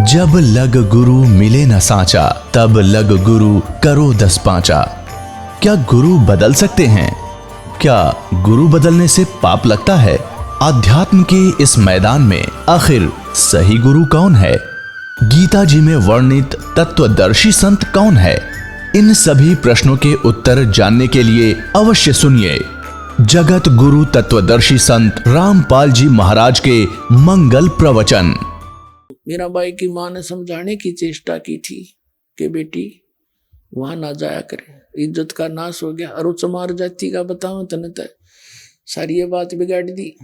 जब लग गुरु मिले न साचा, तब लग गुरु करो 10 पांचा। क्या गुरु बदल सकते हैं? क्या गुरु बदलने से पाप लगता है? अध्यात्म के इस मैदान में आखिर सही गुरु कौन है? गीता जी में वर्णित तत्वदर्शी संत कौन है? इन सभी प्रश्नों के उत्तर जानने के लिए अवश्य सुनिए जगत गुरु तत्वदर्शी संत रामपाल जी महाराज के मंगल प्रवचन। मीराबाई की मां ने समझाने की चेष्टा की थी कि बेटी वहां ना जाया करे, इज्जत का नाश हो गया। और चमार जाति का बताऊं तने तो सारी ये बात बिगाड़ दी।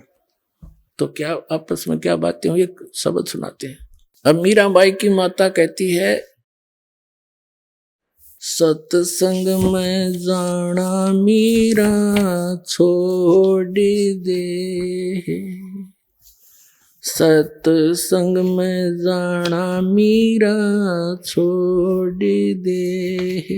तो क्या आपस में क्या बातें हुई, एक शब्द सुनाते हैं। अब मीराबाई की माता कहती है, सत्संग में जाना मीरा छोड़ दे, सत्संग में जाना मीरा छोड़ दे।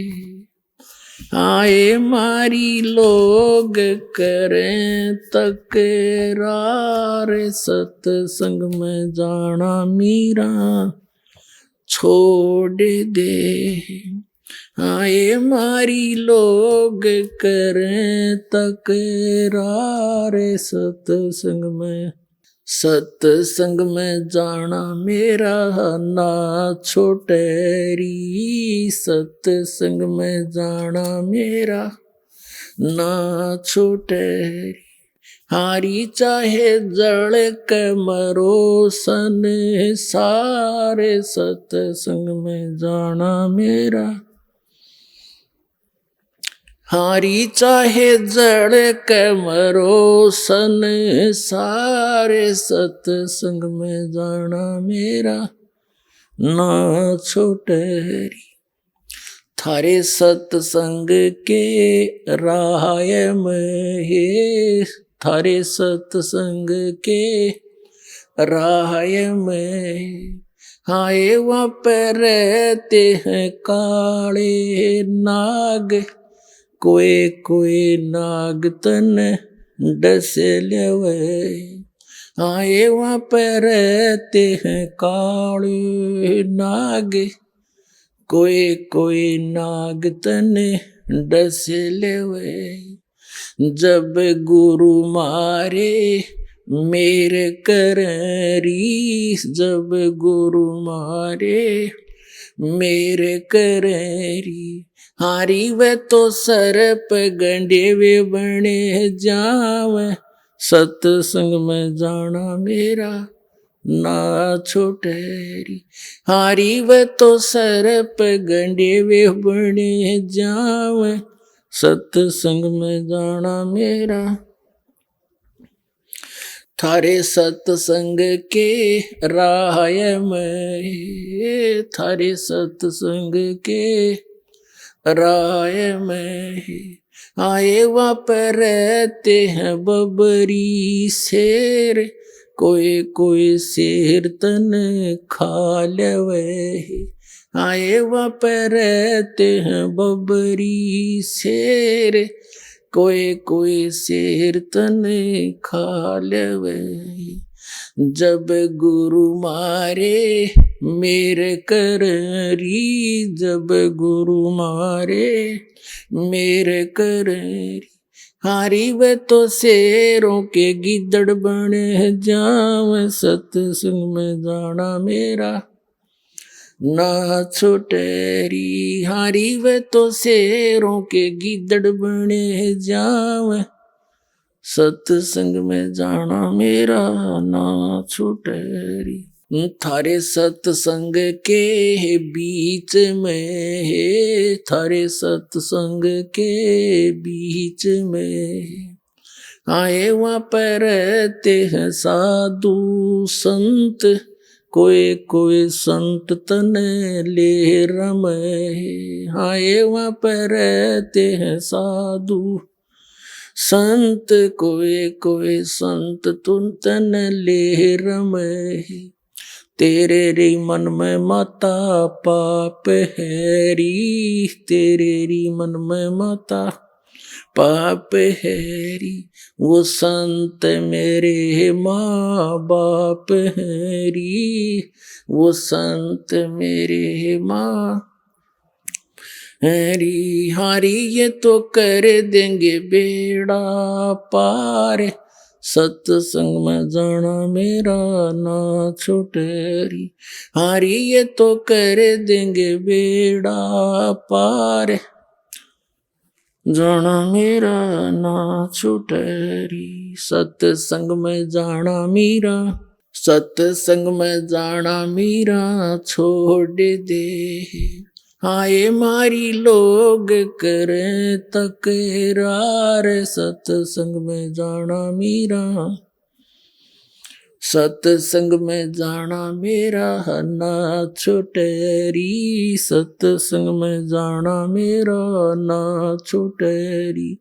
आए मारी लोग करें तकरार, सत्संग में जाना मीरा छोड़ दे। आए मारी लोग करें तकरार, सत्संग में जाना मेरा ना छोटेरी, सत्संग में जाना मेरा ना छोटेरी। हारी चाहे जड़ के मरो सन सारे, सत्संग में जाना मेरा। हारी चाहे जड़ के मरो सन सारे, सत्संग में जाना मेरा ना छोटेरी। थारे सत्संग के राय में हे, थारे सत्संग के राय में हाय वहाँ पे रहते हैं काले नाग, कोई कोई नाग तन डस लेवे। आए वहाँ पे रहते हैं काले नाग, कोई कोई नाग तन डस लेवे। जब गुरु मारे मेरे करी, जब गुरु मारे मेरे करी। हारी वे तो सरप गंडे वे बने जाव, सत्संग में जाना मेरा ना छोटेरी। हारी वे तो सरप गंडे वे बने जाव, सत्संग में जाना मेरा। थारे सत्संग के राय में, थारे सत्संग के राय में आए वहाँ पर रहते हैं बबरी शेर, कोई कोई शेर तन खा लेवे। आए वहाँ पर रहते हैं बबरी शेर, कोई कोई शेर तन खा लेवे। जब गुरु मारे मेरे करी, जब गुरु मारे मेरे करी। हारी वे तो शेरों के गिद्दड़ बने जाव, सत्संग में जाना मेरा ना छोटेरी। हारी वे तो शेरों के गिद्दड़ बने जाव, सत्संग में जाना मेरा ना छोटेरी। थारे सत्संग के बीच में है, थारे सत्संग के बीच में आए वहाँ पर रहते हैं साधु संत, कोई कोई संत तन ले रमे। आए वहाँ पर रहते हैं साधु संत, कोई कोई संत तुम तन ले रमे। तेरे री मन में माता पाप है री, तेरे री मन में माता पाप हैरी वो संत मेरे माँ बाप हैरी वो संत मेरे माँ हरी हारी ये तो कर देंगे बेड़ा पार सत्संग में जाना मेरा ना छुटेरी हारी ये तो कर देंगे बेड़ा पार जाना मेरा ना छुटेरी सत्संग में जाना मीरा सत्संग में जाना मीरा छोड़ दे हाय मारी लोग करे तकरार सत्संग में जाना मीरा सत्संग में जाना मेरा ना छुटेरी सत्संग में जाना मेरा ना छुटेरी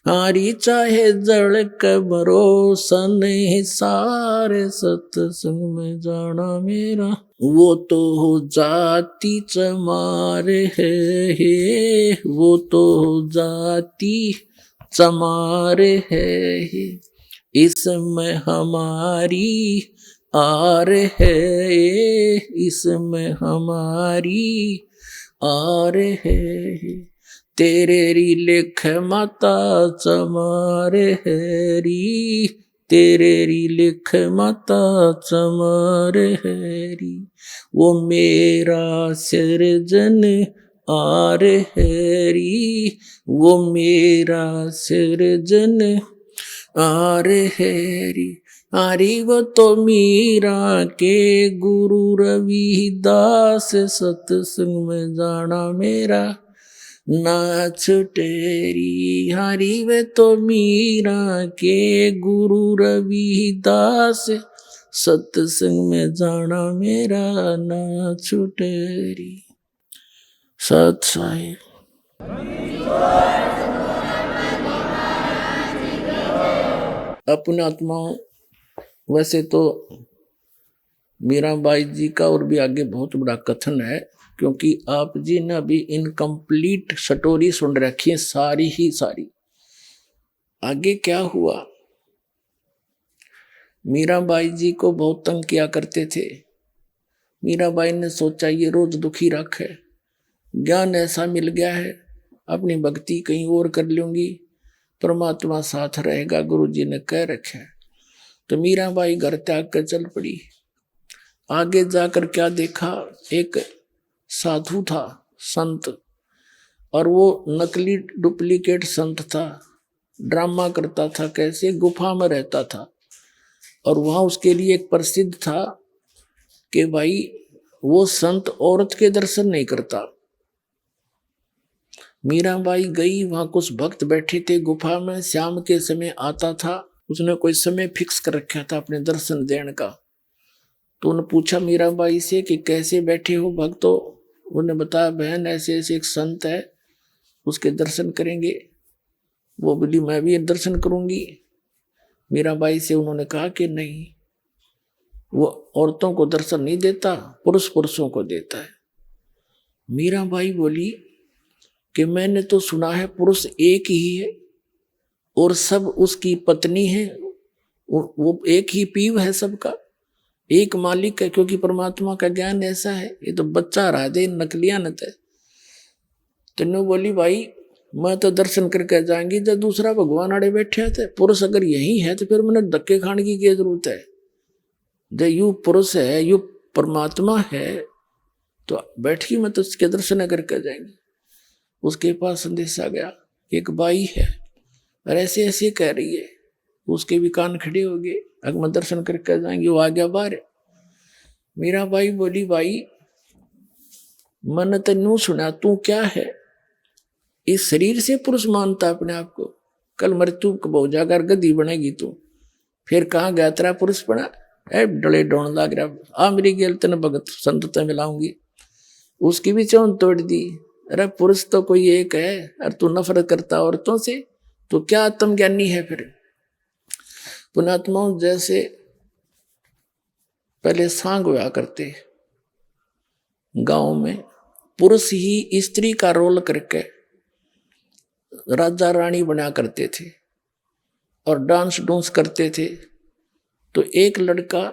हारी चाहे जड़ के भरोसा नहीं सारे सत्संग में जाना मेरा वो तो हो जाती चमार है वो तो हो जाती चमार है इसमें हमारी आर है इसमें हमारी आर है तेरे री लिख माता चमार है री तेरे री लिख माता चमार है री वो मेरा सृजन आर है री वो मेरा सृजन आर हैरी आरी वो तो मीरा के गुरु रविदास सत्संग में जाना मेरा ना छुटेरी हारी वे तो मीरा के गुरु रविदास सत्संग में जाना मेरा ना छुटेरी सत साहिब अपने आत्माओं वैसे तो मीराबाई जी का और भी आगे बहुत बड़ा कथन है क्योंकि आप जी ने अभी इनकम्प्लीट स्टोरी सुन रखी है सारी ही सारी। आगे क्या हुआ, मीराबाई जी को बहुत तंग किया करते थे। मीराबाई ने सोचा ये रोज दुखी रखे, ज्ञान ऐसा मिल गया है अपनी भक्ति कहीं और कर लूंगी, परमात्मा साथ रहेगा, गुरु जी ने कह रखे। तो मीराबाई घर त्याग कर चल पड़ी। आगे जाकर क्या देखा, एक साधु था संत, और वो नकली डुप्लीकेट संत था, ड्रामा करता था, कैसे गुफा में रहता था। और वहां उसके लिए एक प्रसिद्ध था कि भाई वो संत औरत के दर्शन नहीं करता। मीराबाई गई, वहां कुछ भक्त बैठे थे गुफा में, शाम के समय आता था, उसने कोई समय फिक्स कर रखा था अपने दर्शन देने का। तो उन्होंने पूछा मीराबाई से कि कैसे बैठे हो भक्तों। उन्होंने बताया बहन ऐसे ऐसे एक संत है, उसके दर्शन करेंगे। वो बोली मैं भी दर्शन करूंगी। मीराबाई से उन्होंने कहा कि नहीं, वो औरतों को दर्शन नहीं देता, पुरुष पुरुषों को देता है। मीराबाई बोली कि मैंने तो सुना है पुरुष एक ही है और सब उसकी पत्नी है, वो एक ही पीव है, सबका एक मालिक है, क्योंकि परमात्मा का ज्ञान ऐसा है। ये तो बच्चा रहा दे नकलियानत है। तेनों बोली भाई मैं तो दर्शन करके जाएंगी जब दूसरा भगवान आड़े बैठे थे। पुरुष अगर यही है तो फिर मैंने धक्के खाने की क्या जरूरत है। जब यू पुरुष है, यू परमात्मा है, तो बैठी मैं तो उसके दर्शन करके जाएंगी। उसके पास संदेश आ गया, एक बाई है और ऐसे ऐसे कह रही है। उसके भी कान खड़े हो गए, अगर मैं दर्शन करके जाएंगे। वो आ गया बाहर। मीराबाई बोली भाई मैंने तो न्यू सुना, तू क्या है, इस शरीर से पुरुष मानता अपने आप को, कल मृत्यु कब हो जाकर गद्दी बनेगी तू, फिर कहाँ गया तेरा पुरुष पड़ा है, डले डोन लग रहा। आ मेरी गेल तेने भगत संत मिलाऊंगी। उसकी भी चौन तोड़ दी। अरे पुरुष तो कोई एक है और तू नफरत करता औरतों से, तो क्या आत्मज्ञानी है। फिर पुणात्माओं जैसे पहले सांग हुआ करते गांव में, पुरुष ही स्त्री का रोल करके राजा रानी बना करते थे और डांस डूंस करते थे। तो एक लड़का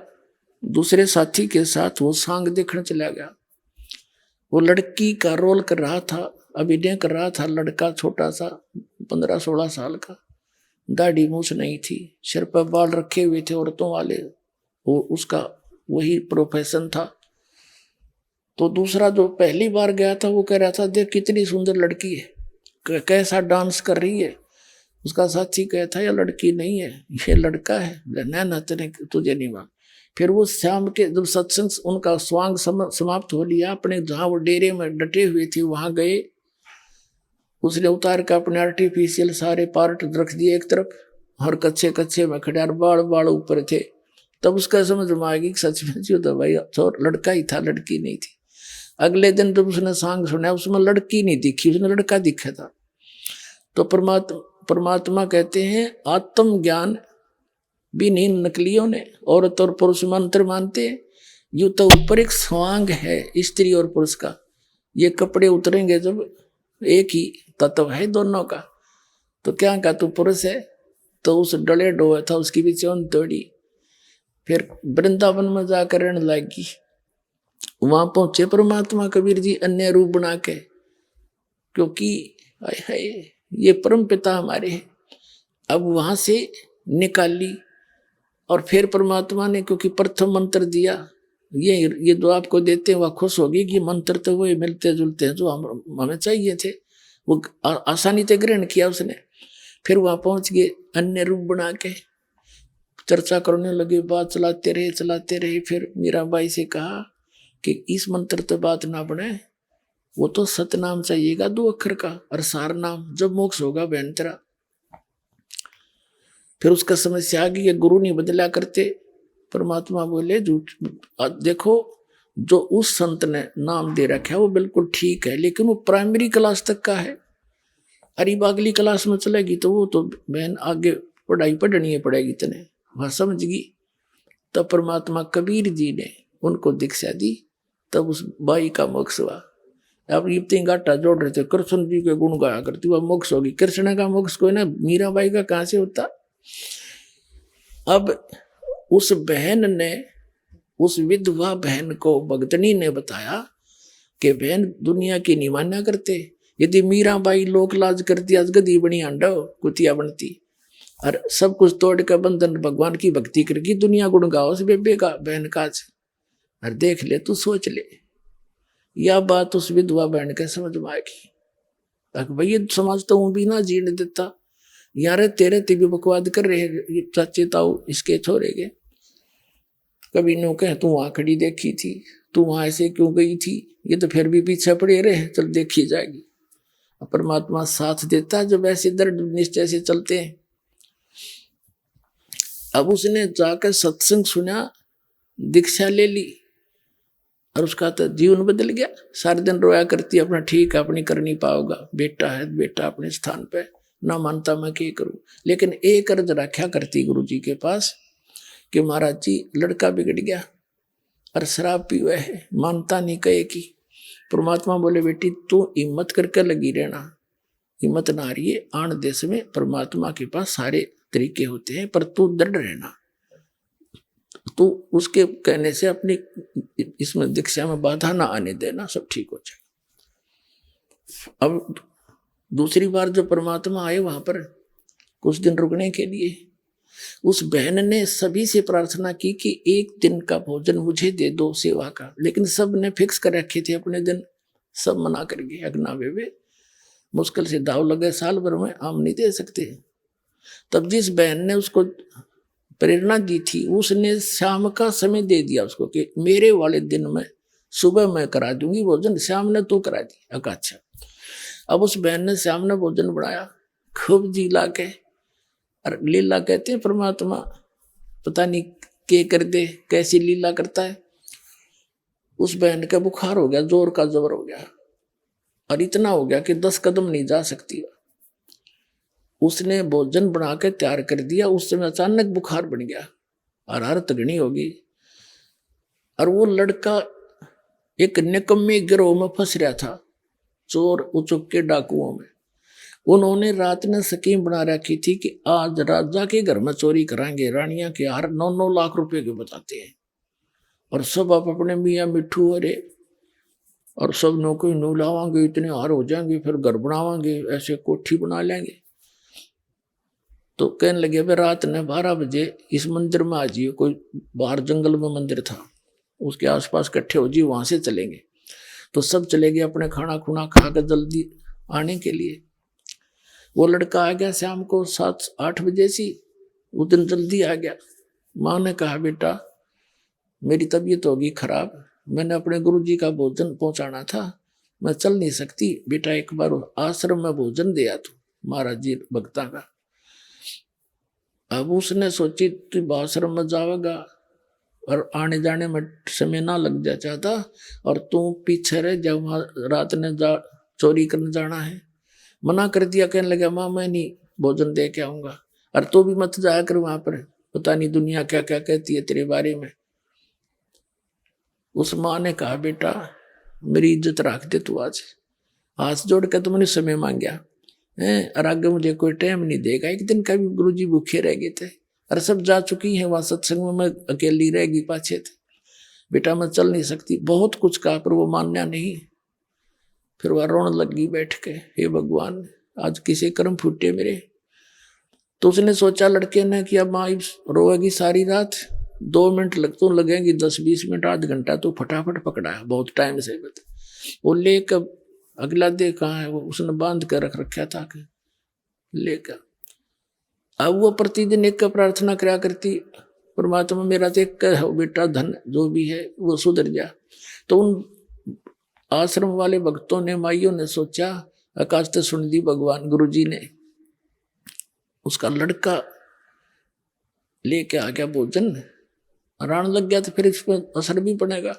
दूसरे साथी के साथ वो सांग देखने चला गया। वो लड़की का रोल कर रहा था, अभिनय कर रहा था। लड़का छोटा सा 15-16 साल का, दाढ़ी मूछ नहीं थी, सिर पर बाल रखे हुए थे औरतों वाले, वो उसका वही प्रोफेशन था। तो दूसरा जो पहली बार गया था वो कह रहा था देख कितनी सुंदर लड़की है, कैसा डांस कर रही है। उसका साथी कहता यह लड़की नहीं है, ये लड़का है। ना तेने तुझे नहीं मान। फिर वो शाम के जब सत्संग उनका स्वांग समाप्त हो लिया, अपने जहाँ वो डेरे में डटे हुए थे वहां गए। उसने उतार कर अपने आर्टिफिशियल सारे पार्ट रख दिए एक तरफ, और कच्चे कच्चे में खड़े बाल बाल ऊपर थे। तब उसका समझ में आ गई सच में जी तो भाई तो लड़का ही था, लड़की नहीं थी। अगले दिन जब उसने सांग सुना उसमें लड़की नहीं दिखी, उसने लड़का दिखा था। तो परमात्मा कहते हैं आत्म ज्ञान भी नहीं नकलियों ने औरत और पुरुष मंत्र मानते हैं। यूं तो ऊपर एक स्वांग है स्त्री और पुरुष का, ये कपड़े उतरेंगे जब एक ही तत्व है दोनों का। तो क्या का तू पुरुष है, तो उस डले डोए था उसकी भी चौन तोड़ी। फिर वृंदावन में जाकर रहने लगी। वहां पहुंचे परमात्मा कबीर जी अन्य रूप बना के, क्योंकि ये परम पिता हमारे हैं। अब वहां से निकाली और फिर परमात्मा ने क्योंकि प्रथम मंत्र दिया, ये जो आपको देते हैं वह खुश होगी कि मंत्र तो वो मिलते जुलते हैं जो हमें चाहिए थे, वो आसानी से ग्रहण किया उसने। फिर वहां पहुंच गए अन्य रूप बना के चर्चा करने लगे, बात चलाते रहे। फिर मीराबाई से कहा कि इस मंत्र तो बात ना बने, वो तो सतनाम चाहिएगा 2 अक्षर का, और सार नाम जब मोक्ष होगा बहन तेरा। फिर उसका समस्या आ गई, गुरु नहीं बदला करते। परमात्मा बोले झूठ, देखो जो उस संत ने नाम दे रखा है वो बिल्कुल ठीक है, लेकिन वो प्राइमरी क्लास तक का है। अरे अगली क्लास में चलेगी तो वो तो बहन आगे पढ़ाई पढ़नी पड़ेगी तने, वह समझ गई। तब परमात्मा कबीर जी ने उनको दीक्षा दी, तब उस बाई का मोक्ष हुआ। अब ये गाटा जोड़ रहे थे, कृष्ण जी के गुण गाया करती, वह मोक्ष होगी। कृष्ण का मोक्ष कोई ना, मीराबाई का कहां से होता। अब उस बहन ने, उस विधवा बहन को भगतनी ने बताया कि बहन दुनिया की नहीं मान्या करते, यदि मीराबाई लोक लाज करती आज गदी बनी अंडा कुतिया बनती, और सब कुछ तोड़ कर बंधन भगवान की भक्ति करगी, दुनिया गुण गाओ उस बेबे का बहन काज। और देख ले तू सोच ले, यह बात उस विधवा बहन के समझ में आएगी। भाई ये समाज तो भी ना जीने देता, यार तेरे भी बकवाद कर रहे चाचे ताऊ इसके छोरे के। कभी नो कह तू वहां खड़ी देखी थी, तू वहां ऐसे क्यों गई थी, ये तो फिर भी पीछे पड़े रहे, चल देखी जाएगी। परमात्मा साथ देता जब ऐसे दृढ़ निश्चय से चलते हैं। अब उसने जाकर सत्संग सुना, दीक्षा ले ली, और उसका तो जीवन बदल गया। सारे दिन रोया करती अपना ठीक है अपनी कर नहीं पाओगा, बेटा है बेटा अपने स्थान पे, ना मानता मैं क्या करूं। लेकिन एक अर्ज रखा करती गुरु जी के पास कि महाराज जी लड़का बिगड़ गया और शराब पीवे है, मानता नहीं कहे की। परमात्मा बोले बेटी तू हिम्मत करके लगी रहना, हिम्मत ना रही है, आन देश में परमात्मा के पास सारे तरीके होते हैं, पर तू दृढ़ रहना। तो उसके कहने से अपनी इसमें दीक्षा में बाधा ना आने देना, सब ठीक हो जाए। अब दूसरी बार जब परमात्मा आए वहां पर कुछ दिन रुकने के लिए, उस बहन ने सभी से प्रार्थना की कि एक दिन का भोजन मुझे दे दो सेवा का, लेकिन सब ने फिक्स कर रखे थे अपने दिन, सब मना कर गए। अगना वे मुश्किल से दाव लगे, साल भर में आम नहीं दे सकते। तब जिस बहन ने उसको प्रेरणा दी थी उसने शाम का समय दे दिया उसको कि मेरे वाले दिन में सुबह मैं करा दूंगी भोजन, शाम ने तो करा दी। अच्छा, अब उस बहन ने शाम ने भोजन बनाया खूब जी ला के, और लीला कहते हैं परमात्मा पता नहीं के कर दे कैसी लीला करता है। उस बहन का बुखार हो गया, जोर का जोर हो गया, और इतना हो गया कि 10 कदम नहीं जा सकती। उसने भोजन बना के तैयार कर दिया, उस समय अचानक बुखार बन गया और हालत घनी होगी। और वो लड़का एक निकम्मे गिरोह में फंस रहा था, चोर उचुक के डाकुओं में। उन्होंने रात में स्कीम बना रखी थी कि आज राजा के घर में चोरी कराएंगे, रानिया के हार 9-9 लाख रुपए के बताते हैं, और सब आप अपने मियाँ मिठू अरे और सब नौकरी नू लावांगे, इतने हार हो जाएंगे, फिर घर बनावांगे, ऐसे कोठी बना लेंगे। तो कहने लगे भाई रात ने 12 बजे इस मंदिर में आ जाइए, कोई बाहर जंगल में मंदिर था, उसके आसपास इकट्ठे हो जाइए, वहां से चलेंगे। तो सब चले गए अपने खाना खुना खा कर जल्दी आने के लिए। वो लड़का आ गया शाम को 7-8 बजे सी, उस दिन जल्दी आ गया। माँ ने कहा बेटा मेरी तबीयत होगी खराब, मैंने अपने गुरुजी का भोजन पहुंचाना था, मैं चल नहीं सकती, बेटा एक बार आश्रम में भोजन दिया तू महाराज जी भक्ता का। अब उसने सोची तू आश्रम में जाएगा और आने जाने में समय ना लग जा चाहता, और तू पीछे रह जा, वहां रात ने चोरी करने जाना है। मना कर दिया, कहने लगा माँ मैं नहीं भोजन दे के आऊंगा, और तू भी मत जाया कर वहां पर, पता नहीं दुनिया क्या क्या कहती है तेरे बारे में। उस माँ ने कहा बेटा मेरी इज्जत रख दे तू, आज हाथ जोड़ के तुमने समय मांगया है, और आगे मुझे कोई टाइम नहीं देगा। एक दिन का भी गुरुजी भूखे रह गए थे, और सब जा चुकी हैं वहां सत्संग में, मैं अकेली रहेगी पाछे थे। बेटा मैं चल नहीं सकती, बहुत कुछ कहा पर वो मानना नहीं। फिर वह रोने लगी बैठ के, हे भगवान आज किसे कर्म फूटे मेरे। तो उसने सोचा लड़के ने कि अब माँ रोएगी सारी रात, 2 मिनट तो लगेंगे, 10-20 मिनट आध घंटा तो फटाफट पकड़ा है, बहुत टाइम से। वो लेकर अगला दे कहाँ है, वो उसने बांध कर रख रखा था कि लेकर। अब वो प्रतिदिन एक का प्रार्थना करा करती, परमात्मा मेरा तो एक हो बेटा, धन जो भी है वो सुधर जा। तो उन आश्रम वाले भक्तों ने, माइयों ने सोचा, आकाश तो सुन दी भगवान, गुरुजी ने उसका लड़का लेके आ गया भोजन, रान लग गया तो फिर इस पर असर भी पड़ेगा।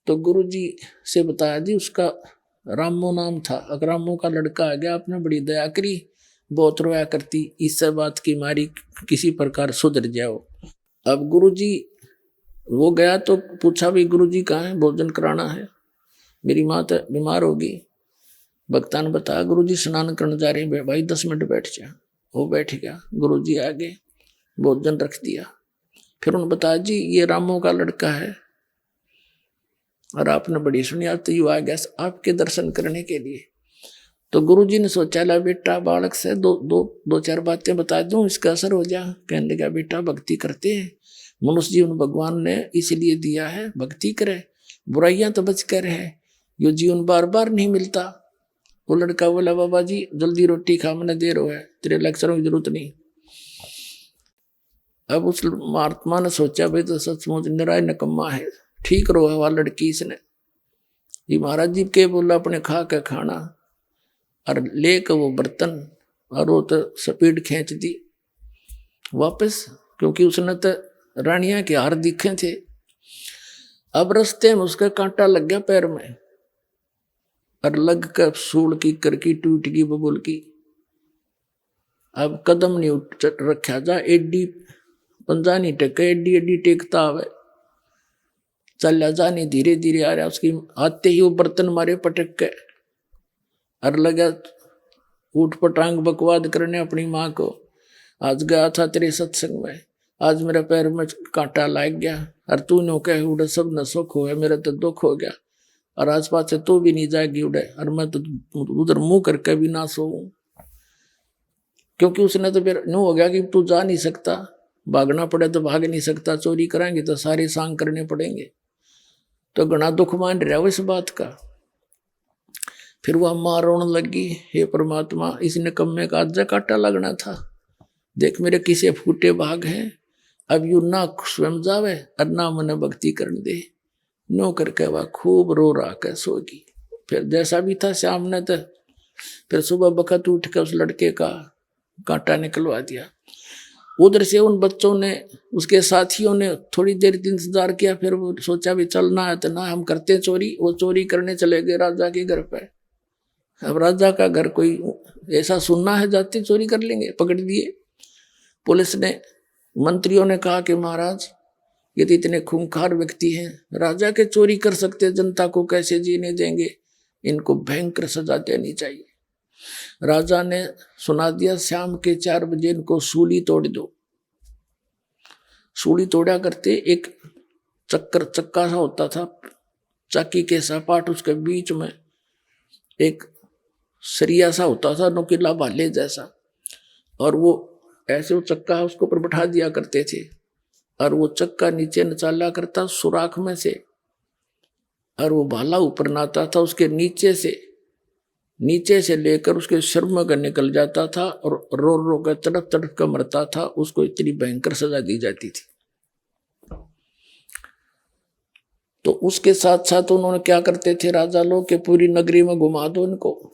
तो गुरुजी से बताया जी उसका रामो नाम था, अगर रामो का लड़का आ गया, आपने बड़ी दया करी, बहुत रोया करती, इस बात की मारी किसी प्रकार सुधर जाओ। अब गुरुजी वो गया तो पूछा भी गुरुजी कहाँ है, भोजन कराना है, मेरी माँ तो बीमार होगी। भक्ता ने बताया गुरुजी स्नान करने जा रहे हैं, भाई 10 मिनट बैठ जा। वो बैठ गया, गुरुजी आगे भोजन रख दिया। फिर उन्होंने बताया जी ये रामो का लड़का है, और आपने बड़ी सुनी, आज तो यू आ गया आपके दर्शन करने के लिए। तो गुरुजी ने सोचा ला बेटा बालक से दो चार बातें बता दूं, इसका असर हो जा। कहने लगा बेटा भक्ति करते हैं, मनुष्य जीवन भगवान ने इसलिए दिया है, भक्ति करे, बुराइयां तो बच कर है, यो जीवन बार बार नहीं मिलता। वो लड़का बोला बाबा जी जल्दी रोटी खा, मैंने देर हो है, तेरे लेक्चरों की जरूरत नहीं। अब उस महात्मा ने सोचा भाई तो सचमुच निराय निकम्मा है, ठीक रोया हुआ लड़की इसने। ये महाराज जी के बोला अपने खा के खाना, और लेकर वो बर्तन, और वो तो स्पीड खींच दी वापस, क्योंकि उसने तो रानिया के हार दिखे थे। अब रास्ते में उसका कांटा लग गया पैर में, और लग कर सूल की करकी टूट गई बबुल की। अब कदम नहीं उठ रखा जा, एडी पंजा नहीं टेका, एडी एडी टेकता आवे, चल जा नहीं, धीरे धीरे आ रहा। उसकी आते ही वो बर्तन मारे पटक के, और लगा ऊट पटांग बकवाद करने अपनी माँ को, आज गया था तेरे सत्संग में, आज मेरे पैर में कांटा लग गया, और तू नो कह उड़े सब न सुख हो, मेरा तो दुख हो गया, और आज पास से तू भी नहीं जाएगी उड़े, और मैं तो उधर मुंह करके भी ना सोऊं। क्योंकि उसने तो फिर नो हो गया कि तू जा नहीं सकता, भागना पड़े तो भाग नहीं सकता, चोरी कराएंगे तो सारे सांग करने पड़ेंगे। तो घना दुख मान रहा इस बात का। फिर वह माँ रोने लगी, हे परमात्मा इस निकम्मे का आज कांटा लगना था, देख मेरे किसे फूटे भाग हैं, अब यू ना स्वयं जावे और ना मन भक्ति करने दे। नो करके वह खूब रो रहा के सोगी। फिर जैसा भी था शाम ने तो फिर सुबह बखत उठ कर उस लड़के का कांटा निकलवा दिया। उधर से उन बच्चों ने, उसके साथियों ने थोड़ी देर इंतजार किया, फिर वो सोचा भी चलना है तो ना हम करते चोरी। वो चोरी करने चले गए राजा के घर पे। अब राजा का घर कोई ऐसा सुनना है जाते चोरी कर लेंगे, पकड़ दिए पुलिस ने। मंत्रियों ने कहा कि महाराज ये तो इतने खूंखार व्यक्ति हैं, राजा के चोरी कर सकते, जनता को कैसे जीने देंगे, इनको भयंकर सजा देनी चाहिए। राजा ने सुना दिया शाम के 4 बजे इनको सूली तोड़ दो। सूली तोड़ा करते एक चक्का सा होता था, चाकी के सपाट, उसके बीच में एक सरिया सा होता था, नुकीला भाले जैसा, और वो ऐसे वो चक्का उसको ऊपर बैठा दिया करते थे, और वो चक्का नीचे नचाला करता सुराख में से, और वो भाला ऊपर नाता था, उसके नीचे से लेकर उसके सिर में का निकल जाता था, और रो रो कर तड़प तड़प कर मरता था। उसको इतनी भयंकर सजा दी जाती थी। तो उसके साथ साथ उन्होंने क्या करते थे राजा लोग के पूरी नगरी में घुमा दो इनको,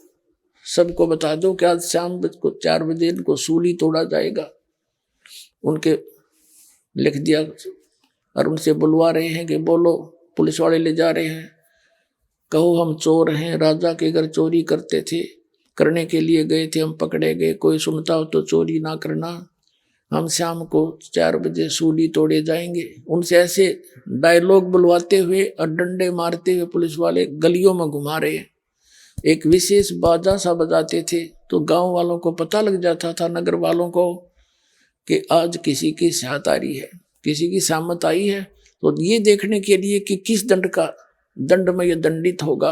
सबको बता दो कि आज शाम को 4 बजे इनको सूली तोड़ा जाएगा। उनके लिख दिया और उनसे बुलवा रहे हैं कि बोलो, पुलिस वाले ले जा रहे हैं, कहो हम चोर हैं, राजा के घर चोरी करने के लिए गए थे, हम पकड़े गए, कोई सुनता हो तो चोरी ना करना, हम शाम को 4 बजे सूली तोड़े जाएंगे। उनसे ऐसे डायलॉग बुलवाते हुए और डंडे मारते हुए पुलिस वाले गलियों में घुमा रहे हैं। एक विशेष बाजा सा बजाते थे, तो गांव वालों को पता लग जाता था, नगर वालों को, कि आज किसी की साथ आ रही है, किसी की सामत आई है। तो ये देखने के लिए कि किस दंड में ये दंडित होगा,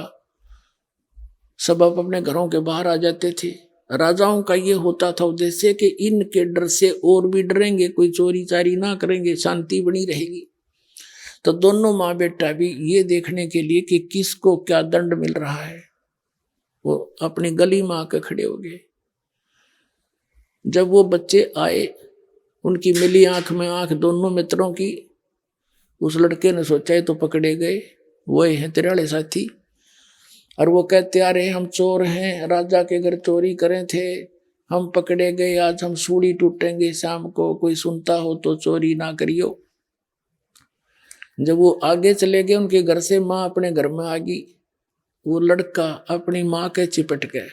सब अपने घरों के बाहर आ जाते थे। राजाओं का ये होता था उद्देश्य कि इनके डर से और भी डरेंगे, कोई चोरी चारी ना करेंगे, शांति बनी रहेगी। तो दोनों माँ बेटा भी ये देखने के लिए कि किसको क्या दंड मिल रहा है, वो अपनी गली में आकर खड़े हो गए। जब वो बच्चे आए, उनकी मिली आंख में आंख दोनों मित्रों की, उस लड़के ने सोचा तो पकड़े गए, वो हैं तेरे वाले साथी, और वो कहते आ रहे हम चोर हैं, राजा के घर चोरी करे थे, हम पकड़े गए, आज हम सूली टूटेंगे शाम को, कोई सुनता हो तो चोरी ना करियो। जब वो आगे चले गए उनके घर से, माँ अपने घर में आ गई, वो लड़का अपनी माँ के चिपट गया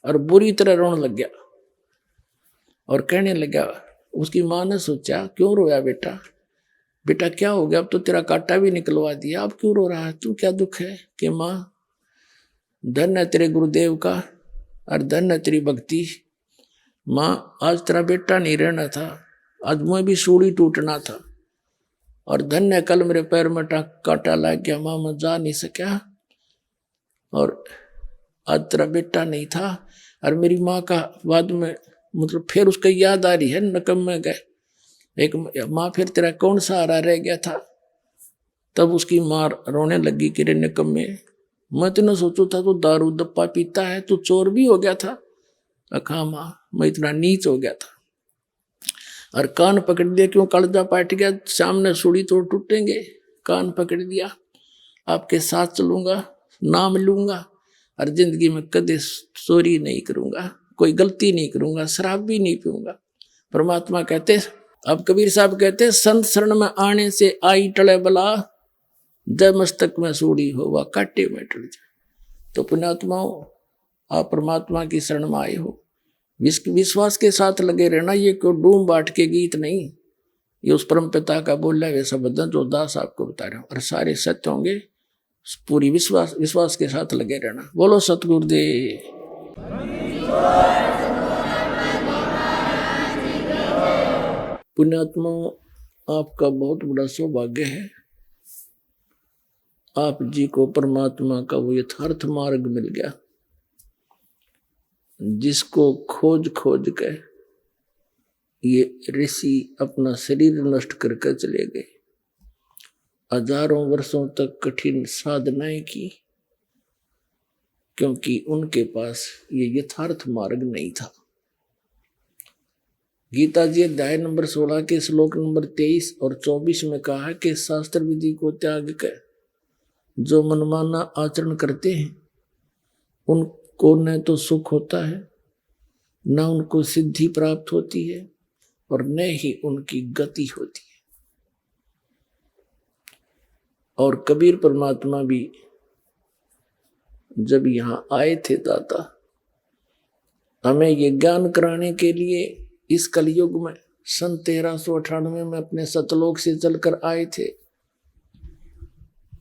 और बुरी तरह रोने लग गया और कहने लगा। उसकी माँ ने सोचा क्यों रोया बेटा, बेटा क्या हो गया, अब तो तेरा कांटा भी निकलवा दिया, अब क्यों रो रहा है तू, क्या दुख है। कि माँ धन है तेरे गुरुदेव का और धन है तेरी भक्ति, माँ आज तेरा बेटा नहीं रहना था, आज मुझे भी सूली टूटना था, और धन है कल मेरे पैर में कांटा लग गया, माँ मैं जा नहीं सका, और आज तेरा बेटा नहीं था। और मेरी माँ का बाद में मतलब फिर उसका याद आ रही है, नकम में गए एक माँ, फिर तेरा कौन सहारा रह गया था। तब उसकी माँ रोने लगी कि रे निकम्मे, मैं तो न सोचू था तू दारू दप्पा पीता है, तू चोर भी हो गया था। अखा माँ मैं इतना नीच हो गया था, और कान पकड़ दिया, क्यों कलजा पाट गया, सामने सूली तो टूटेंगे। कान पकड़ दिया, आपके साथ चलूंगा, नाम लूंगा, और जिंदगी में कदे चोरी नहीं करूंगा, कोई गलती नहीं करूंगा, शराब भी नहीं पीऊंगा। परमात्मा कहते, अब कबीर साहब कहते, संत शरण में आने से आई टले बला, जब मस्तक में सूड़ी हो वह काटे में टल जाए। तो पुण्यात्माओं, आप परमात्मा की शरण में आए हो, विश्वास के साथ लगे रहना। ये क्यों डूम बाट के गीत नहीं, ये उस परम पिता का बोला हुआ शब्द जो दास आपको बता रहा हूं, और सारे सत्य होंगे। पूरी विश्वास के साथ लगे रहना। बोलो सतगुरुदेव। पुण्यात्मा, आपका बहुत बड़ा सौभाग्य है, आप जी को परमात्मा का वो यथार्थ मार्ग मिल गया, जिसको खोज खोज के ये ऋषि अपना शरीर नष्ट करके चले गए, हजारों वर्षों तक कठिन साधनाएं की, क्योंकि उनके पास ये यथार्थ मार्ग नहीं था। गीता जी अध्याय नंबर 16 के श्लोक नंबर 23 और 24 में कहा है कि शास्त्र विधि को त्याग कर जो मनमाना आचरण करते हैं, उनको न तो सुख होता है, न उनको सिद्धि प्राप्त होती है, और न ही उनकी गति होती है। और कबीर परमात्मा भी जब यहाँ आए थे दाता, हमें ये ज्ञान कराने के लिए इस कलयुग में सन 1398 में अपने सतलोक से चलकर आए थे।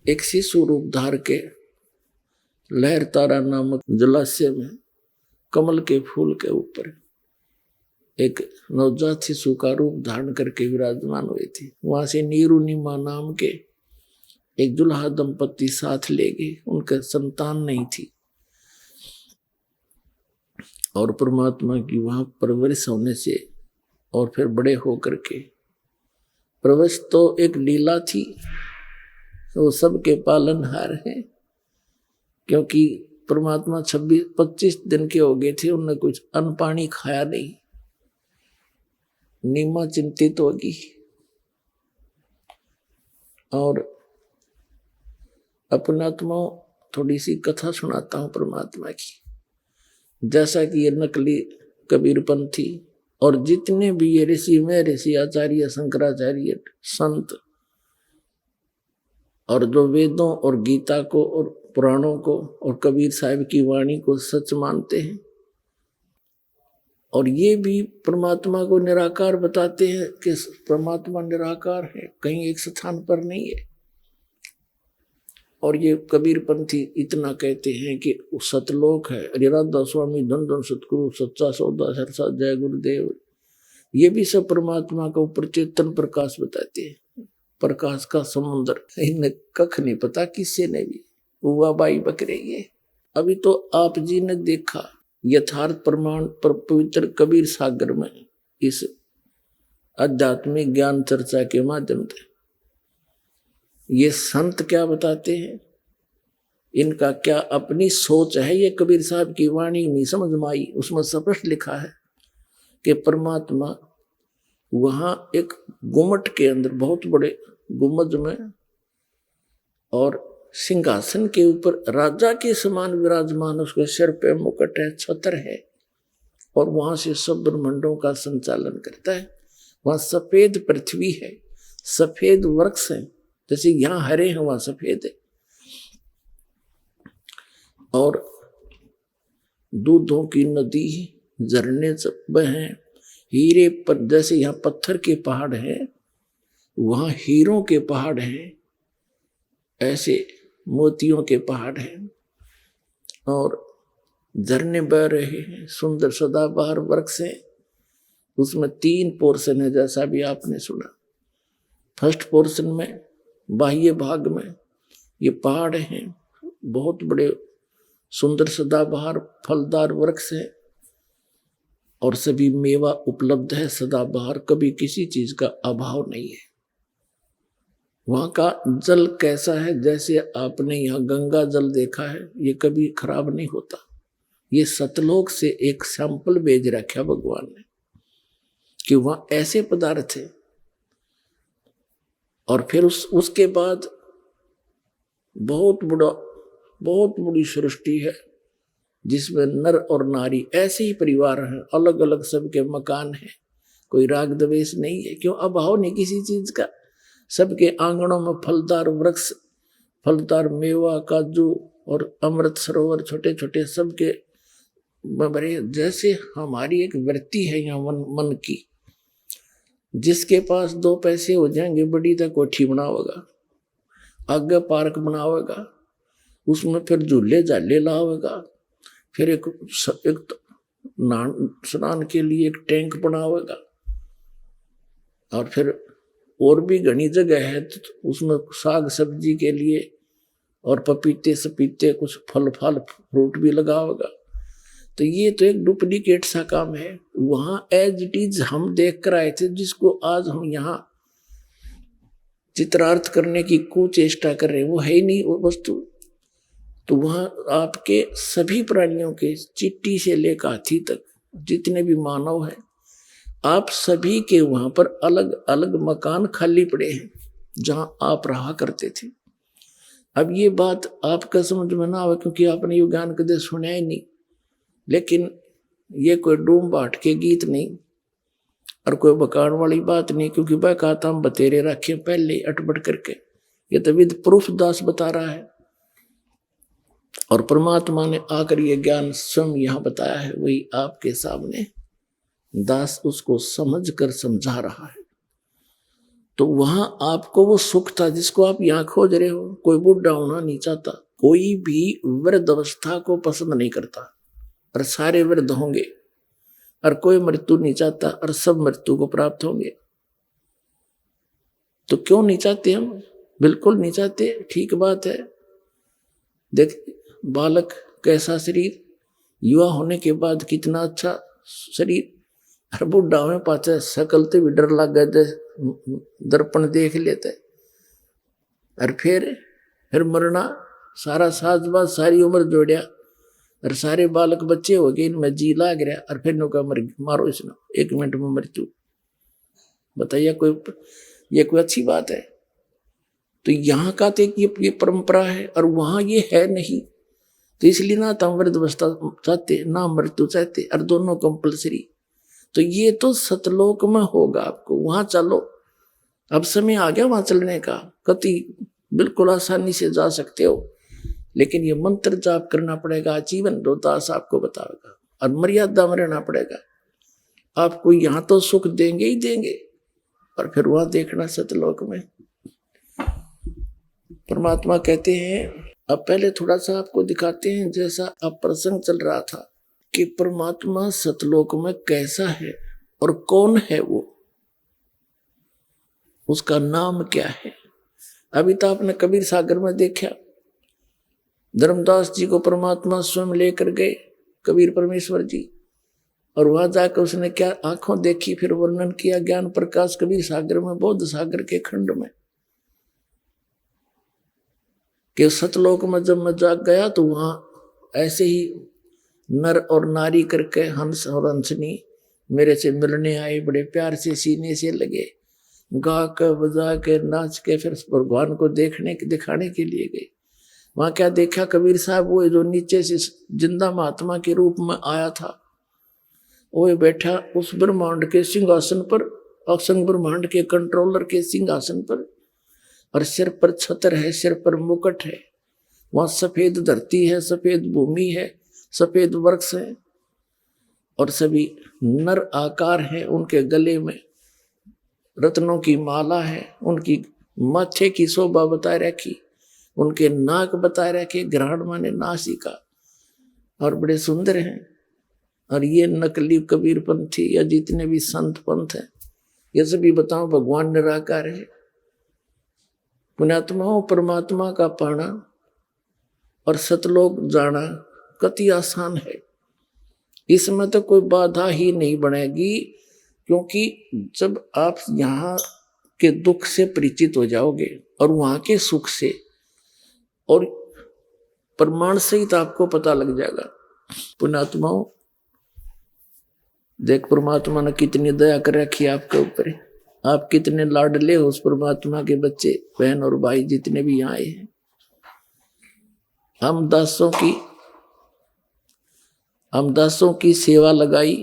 एक शिशु रूप धार के लहर तारा नामक जलाशय में कमल के फूल के ऊपर एक नवजात शिशु का रूप धारण करके विराजमान हुए थे। वहां से नीरुनिमा नाम के एक दुल्हा दंपति साथ ले गए, उनके संतान नहीं थी, और परमात्मा की वहां परवरिश होने से और फिर बड़े होकर के प्रवेश तो एक लीला थी, वो सबके पालनहार है, क्योंकि परमात्मा 26-25 दिन के हो गए थे, उन्होंने कुछ अन्न पानी खाया नहीं। नीमा चिंतित होगी, और अपनात्मा थोड़ी सी कथा सुनाता हूं परमात्मा की। जैसा कि ये नकली कबीरपंथी और जितने भी ये ऋषि में ऋषि आचार्य शंकराचार्य संत और जो वेदों और गीता को और पुराणों को और कबीर साहिब की वाणी को सच मानते हैं, और ये भी परमात्मा को निराकार बताते हैं कि परमात्मा निराकार है, कहीं एक स्थान पर नहीं है। और ये कबीरपंथी इतना कहते हैं कि सतलोक है, राधा स्वामी धन धन सतगुरु सच्चा सौदा सरसा जय गुरुदेव, ये भी सब परमात्मा का ऊपर चेतन प्रकाश बताते हैं, प्रकाश का समुद्र। इन्हें कख नहीं पता किसी ने भी, हुआ बाई बकरे ये। अभी तो आप जी ने देखा यथार्थ प्रमाण पर पवित्र कबीर सागर में इस आध्यात्मिक ज्ञान चर्चा के माध्यम से ये संत क्या बताते हैं, इनका क्या अपनी सोच है। ये कबीर साहब की वाणी नहीं समझ में आई, उसमें स्पष्ट लिखा है कि परमात्मा वहां एक गुम्मट के अंदर बहुत बड़े गुम्बद में और सिंहासन के ऊपर राजा के समान विराजमान, उसके सिर पे मुकुट है, छत्र है, और वहां से सब ब्रह्मांडों का संचालन करता है। वहां सफेद पृथ्वी है, सफेद वृक्ष है, जैसे यहाँ हरे हैं वहां सफेद है, और दूधों की नदी, झरने बहे, हीरे पर जैसे यहाँ पत्थर के पहाड़ हैं वहां हीरों के पहाड़ हैं, ऐसे मोतियों के पहाड़ हैं, और झरने बह रहे हैं, सुंदर सदाबहार वृक्ष है। उसमें 3 पोर्शन है, जैसा भी आपने सुना। फर्स्ट पोर्शन में बाह्य भाग में ये पहाड़ हैं, बहुत बड़े सुंदर सदाबहार फलदार वृक्ष है, और सभी मेवा उपलब्ध है सदाबहार, कभी किसी चीज का अभाव नहीं है। वहां का जल कैसा है, जैसे आपने यहाँ गंगा जल देखा है, ये कभी खराब नहीं होता। ये सतलोक से एक सैंपल भेज रखा भगवान ने कि वहां ऐसे पदार्थ है। और फिर उसके बाद बहुत बड़ी सृष्टि है, जिसमें नर और नारी ऐसे ही परिवार हैं, अलग अलग सबके मकान हैं, कोई राग द्वेष नहीं है, क्यों अभाव नहीं किसी चीज का। सबके आंगनों में फलदार वृक्ष, फलदार मेवा, काजू और अमृत सरोवर छोटे छोटे सबके बड़े। जैसे हमारी एक वृत्ति है यहाँ मन की, जिसके पास 2 पैसे हो जाएंगे बड़ी तक कोठी बनावेगा, आगे पार्क बनावेगा, उसमें फिर झूले झाले लावेगा, फिर एक स्नान के लिए एक टैंक बनावेगा, और फिर और भी घनी जगह है तो उसमें साग सब्जी के लिए और पपीते सपीते कुछ फल फ्रूट भी लगावेगा। तो ये तो एक डुप्लीकेट सा काम है। वहां एज इट इज हम देख कर आए थे, जिसको आज हम यहाँ चित्रार्थ करने की कुचेष्टा कर रहे हैं, वो है ही नहीं वो वस्तु। तो वहां आपके सभी प्राणियों के, चिट्टी से लेकर हाथी तक जितने भी मानव हैं, आप सभी के वहां पर अलग अलग मकान खाली पड़े हैं जहां आप रहा करते थे। अब ये बात आपका समझ में ना आवे, क्योंकि आपने ये ज्ञान कदे सुना ही नहीं। लेकिन ये कोई डूम बाट के गीत नहीं और कोई बकान वाली बात नहीं, क्योंकि वह कहता हम बतेरे रखे पहले अटपट करके। ये तो विद प्रूफ दास बता रहा है, और परमात्मा ने आकर ये ज्ञान स्वयं यहाँ बताया है, वही आपके सामने दास उसको समझ कर समझा रहा है। तो वहां आपको वो सुख था जिसको आप यहाँ खोज रहे हो। कोई बुढ़ा होना नहीं चाहता, कोई भी वृद्ध अवस्था को पसंद नहीं करता, और सारे वृद्ध होंगे और कोई मृत्यु नहीं चाहता और सब मृत्यु को प्राप्त होंगे। तो क्यों नहीं चाहते हम? बिल्कुल नहीं चाहते, ठीक बात है। देख बालक कैसा शरीर, युवा होने के बाद कितना अच्छा शरीर, और बुढ़ा में पाचा शकल तो भी डर लग गए, दर्पण देख लेते, और फिर मरना, सारा साजबाज सारी उम्र जोड़िया और सारे बालक बच्चे हो गए, इनमें जी लाग रहा और फिर नौका मारो इसने 1 मिनट में मृत्यु। बताइए ये कोई अच्छी बात है? तो यहाँ का तो ये परंपरा है और वहां ये है नहीं। तो इसलिए ना तो वृद्ध अवस्था चाहते ना मृत्यु चाहते, और दोनों कंपलसरी। तो ये तो सतलोक में होगा, आपको वहां चलो, अब समय आ गया वहां चलने का। कति बिल्कुल आसानी से जा सकते हो, लेकिन ये मंत्र जाप करना पड़ेगा, जीवन रोहतास आपको बताएगा, और मर्यादा में रहना पड़ेगा। आपको यहाँ तो सुख देंगे ही देंगे, और फिर वहां देखना सतलोक में। परमात्मा कहते हैं, अब पहले थोड़ा सा आपको दिखाते हैं, जैसा अब प्रसंग चल रहा था कि परमात्मा सतलोक में कैसा है और कौन है वो, उसका नाम क्या है। अभी तो आपने कबीर सागर में देखा, धर्मदास जी को परमात्मा स्वयं लेकर गए, कबीर परमेश्वर जी, और वहां जाकर उसने क्या आंखों देखी, फिर वर्णन किया ज्ञान प्रकाश कबीर सागर में, बौद्ध सागर के खंड में, कि सतलोक में जब मैं जाग गया तो वहां ऐसे ही नर और नारी करके हंस और हंसनी मेरे से मिलने आए, बड़े प्यार से सीने से लगे, गा के बजा के नाच के फिर भगवान को दिखाने के लिए गए। वहां क्या देखा कबीर साहब, वो जो नीचे से जिंदा महात्मा के रूप में आया था, वो बैठा उस ब्रह्मांड के सिंहासन पर, असंग ब्रह्मांड के कंट्रोलर के सिंहासन पर, और सिर पर छत्र है, सिर पर मुकुट है। वहां सफेद धरती है, सफेद भूमि है, सफेद वृक्ष है, और सभी नर आकार है। उनके गले में रत्नों की माला है, उनकी माथे की शोभा बता रखी, उनके नाक बता रखे, ग्रहण माने नासिका, और बड़े सुंदर हैं। और ये नकली कबीर पंथी या जितने भी संत पंथ हैं, ये सभी बताओ भगवान निराकार है। पुण्यात्माओं, परमात्मा का पाना और सतलोक जाना कति आसान है, इसमें तो कोई बाधा ही नहीं बनेगी, क्योंकि जब आप यहाँ के दुख से परिचित हो जाओगे और वहां के सुख से, और प्रमाण सहित आपको पता लग जाएगा। पुण्यात्माओं, देख परमात्मा ने कितनी दया कर रखी है आपके ऊपर, आप कितने लाडले हो उस परमात्मा के बच्चे, बहन और भाई जितने भी यहाँ आए हैं। हम दासों की सेवा लगाई,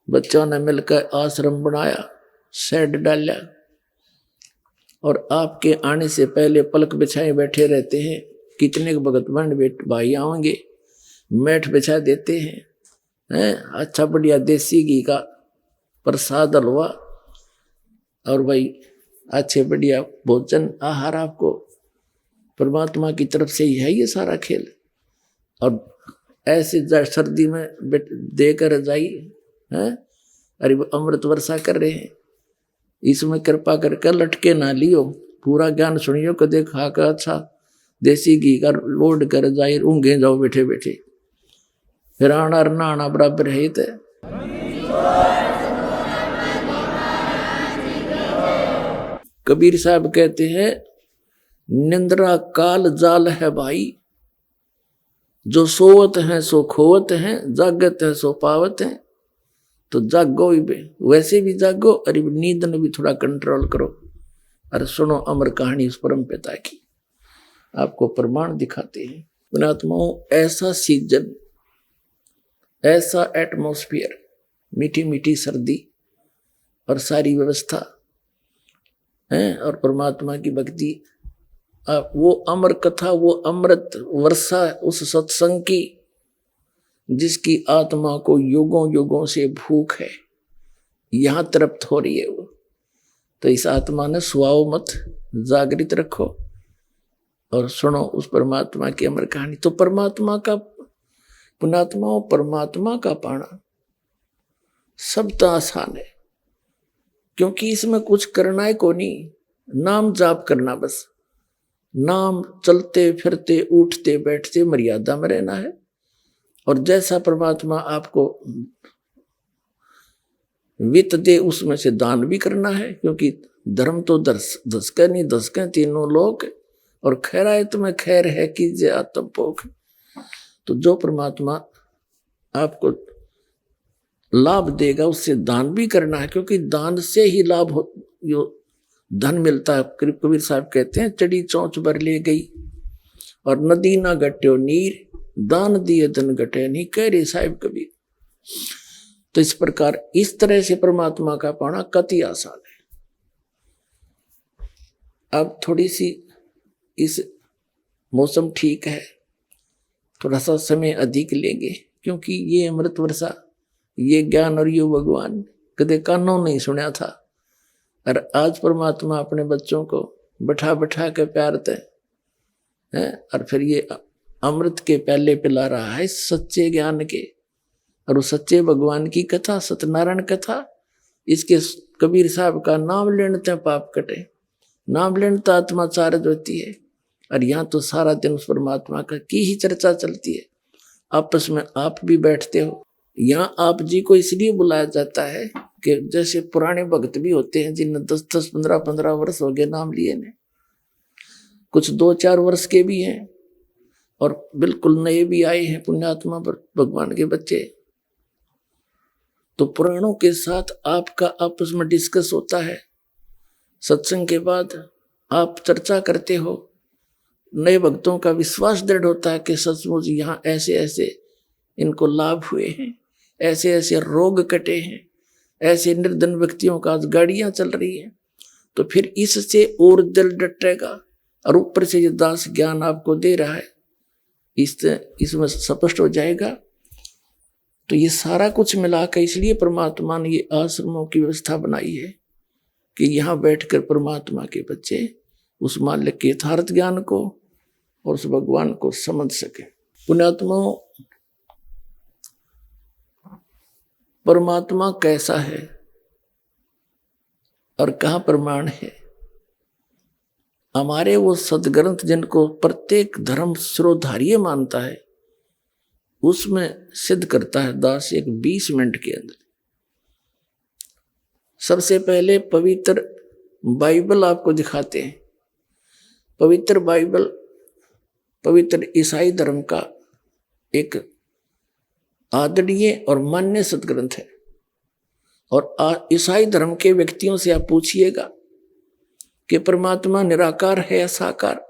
बच्चों ने मिलकर आश्रम बनाया, शेड डाला, और आपके आने से पहले पलक बिछाए बैठे रहते हैं। कितने भगत भाई आएंगे, मैठ बिछा देते हैं, अच्छा बढ़िया देसी घी का प्रसाद हलवा, और भाई अच्छे बढ़िया भोजन आहार आपको परमात्मा की तरफ से ही है ये सारा खेल। और ऐसे सर्दी में देकर रजाई है, अरे अमृत वर्षा कर रहे हैं, इसमें कृपा करके लटके ना लियो, पूरा ज्ञान सुनियो, कदे खा कर अच्छा देसी घी का लोड कर जाए, ऊँघे जाओ बैठे बैठे, फिर आना और ना आना बराबर है। तो कबीर साहब कहते हैं, निंद्रा काल जाल है भाई, जो सोवत हैं सो खोवत हैं, जागत है सो पावत हैं। तो जागो भी, वैसे भी जागो, अरे नींद ने भी थोड़ा कंट्रोल करो, और सुनो अमर कहानी उस परम पिता की, आपको प्रमाण दिखाते हैं। पुण्यात्माओं, ऐसा सीजन, ऐसा एटमॉस्फेयर, मीठी मीठी सर्दी और सारी व्यवस्था है, और परमात्मा की भक्ति, वो अमर कथा, वो अमृत वर्षा उस सत्संग की, जिसकी आत्मा को युगों युगों से भूख है, यहां तृप्त हो रही है वो। तो इस आत्मा ने सुआओ मत, जागृत रखो और सुनो उस परमात्मा की अमर कहानी। तो परमात्मा का पुण्यात्माओं, परमात्मा का पाना सब तो आसान है, क्योंकि इसमें कुछ करना है को नहीं, नाम जाप करना बस। नाम चलते फिरते उठते बैठते मर्यादा में रहना है, और जैसा परमात्मा आपको वित्त दे उसमें से दान भी करना है, क्योंकि धर्म तो दसके नहीं दसके तीनों लोग, और खैरायत में खैर है कीजिए आत्म पोख। तो जो परमात्मा आपको लाभ देगा उससे दान भी करना है, क्योंकि दान से ही लाभ हो, यो धन मिलता है। कबीर साहब कहते हैं, चढ़ी चौंच भर ले गई और नदी ना घट्यो नीर, दान दिए धन घटे नहीं, कह रहे साहिब कबीर। तो इस प्रकार इस तरह से परमात्मा का पाना कति आसान है। अब थोड़ी सी इस मौसम ठीक है, थोड़ा सा समय अधिक लेंगे, क्योंकि ये अमृत वर्षा, ये ज्ञान और ये भगवान कदे कानों नहीं सुना था, और आज परमात्मा अपने बच्चों को बैठा बैठा के प्यारते हैं, और फिर ये अमृत के प्याले पिला रहा है सच्चे ज्ञान के, और वो सच्चे भगवान की कथा, सत्यनारायण कथा। इसके कबीर साहब का नाम लेने पाप कटे, नाम लेने आत्मा चार्ज होती है। और यहाँ तो सारा दिन उस परमात्मा का की ही चर्चा चलती है। आपस में आप भी बैठते हो। यहाँ आप जी को इसलिए बुलाया जाता है कि जैसे पुराने भक्त भी होते हैं जिन्हें 10-10, 15-15 वर्ष हो गए नाम लिए ने, कुछ 2-4 वर्ष के भी हैं, और बिल्कुल नए भी आए हैं पुण्यात्मा भगवान के बच्चे। तो पुराणों के साथ आपका आपस में डिस्कस होता है, सत्संग के बाद आप चर्चा करते हो, नए भक्तों का विश्वास दृढ़ होता है कि सचमुच यहाँ ऐसे ऐसे इनको लाभ हुए हैं, ऐसे ऐसे रोग कटे हैं, ऐसे निर्धन व्यक्तियों का आज गाड़ियां चल रही हैं। तो फिर इससे और दिल डटेगा, और ऊपर से ये दास ज्ञान आपको दे रहा है, इसमें स्पष्ट हो जाएगा। तो ये सारा कुछ मिलाकर इसलिए परमात्मा ने ये आश्रमों की व्यवस्था बनाई है कि यहाँ बैठकर परमात्मा के बच्चे उस मालिक के यथार्थ ज्ञान को और उस भगवान को समझ सके। पुण्यात्माओं, परमात्मा कैसा है और कहाँ प्रमाण है? हमारे वो सदग्रंथ जिनको प्रत्येक धर्म शिरोधार्य मानता है, उसमें सिद्ध करता है दास एक 20 मिनट के अंदर। सबसे पहले पवित्र बाइबल आपको दिखाते हैं। पवित्र बाइबल पवित्र ईसाई धर्म का एक आदरणीय और मान्य सदग्रंथ है। और ईसाई धर्म के व्यक्तियों से आप पूछिएगा कि परमात्मा निराकार है या साकार,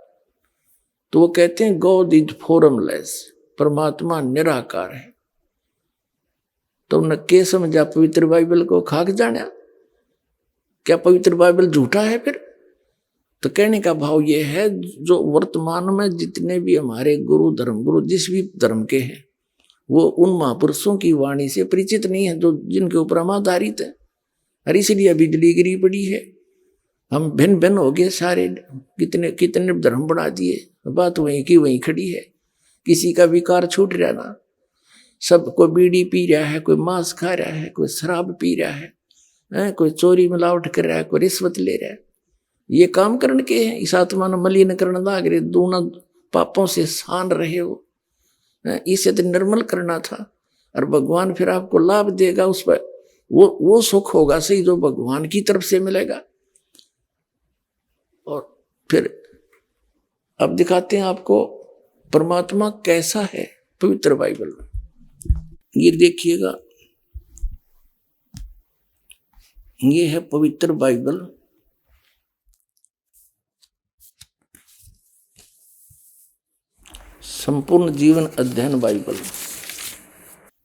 तो वो कहते हैं गॉड इज फॉर्मलेस, परमात्मा निराकार है। तो उन्हें क्या समझा पवित्र बाइबल को, खाक जाना? क्या पवित्र बाइबल झूठा है फिर? तो कहने का भाव ये है, जो वर्तमान में जितने भी हमारे गुरु धर्म गुरु जिस भी धर्म के हैं, वो उन महापुरुषों की वाणी से परिचित नहीं है जो जिनके ऊपर हम आधारित है। और इसीलिए बिजली गिरी पड़ी है, हम भिन्न भिन्न हो गए सारे, कितने कितने धर्म बढ़ा दिए, बात वहीं की वहीं खड़ी है। किसी का विकार छूट रहा ना, सब कोई बीड़ी पी रहा है, कोई मांस खा रहा है, कोई शराब पी रहा है, कोई चोरी मिलावट कर रहा है, कोई रिश्वत ले रहा है। ये काम करने के हैं, इस आत्मा ने मलिन करना लाग रहे, दोनों पापों से सान रहे हो, इसे तो निर्मल करना था। और भगवान फिर आपको लाभ देगा, उस पर वो सुख होगा सही जो भगवान की तरफ से मिलेगा। और फिर अब दिखाते हैं आपको परमात्मा कैसा है पवित्र बाइबल में। ये देखिएगा, ये है पवित्र बाइबल। संपूर्ण जीवन अध्ययन बाइबल।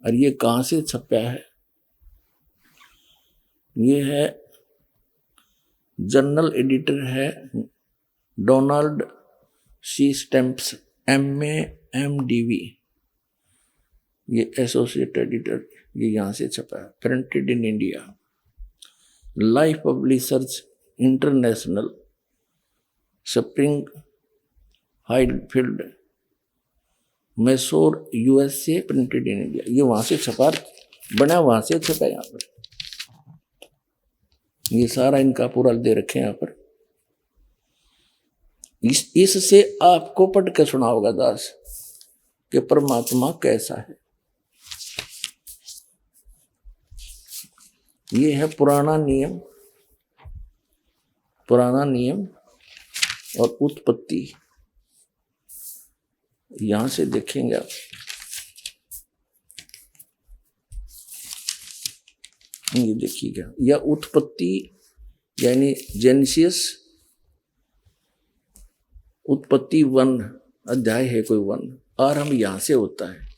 और ये कहाँ से छपा है? ये है जर्नल एडिटर है Donald C Stamps MA MDV, ये एसोसिएट एडिटर, ये यहाँ से छपा है। Printed in India, Life Publishers International, Spring Hailfield, Mysore USA, printed in India. ये वहां से छपा, बना वहां से छपा यहाँ पर। ये सारा इनका पूरा दे रखे यहाँ पर। इससे आपको पढ़ के सुना होगा दास कि परमात्मा कैसा है। ये है पुराना नियम, पुराना नियम और उत्पत्ति। यहां से देखेंगे आप, ये देखिएगा, यह उत्पत्ति यानी जेनेसिस, उत्पत्ति 1 अध्याय है कोई 1, आरंभ यहां से होता है।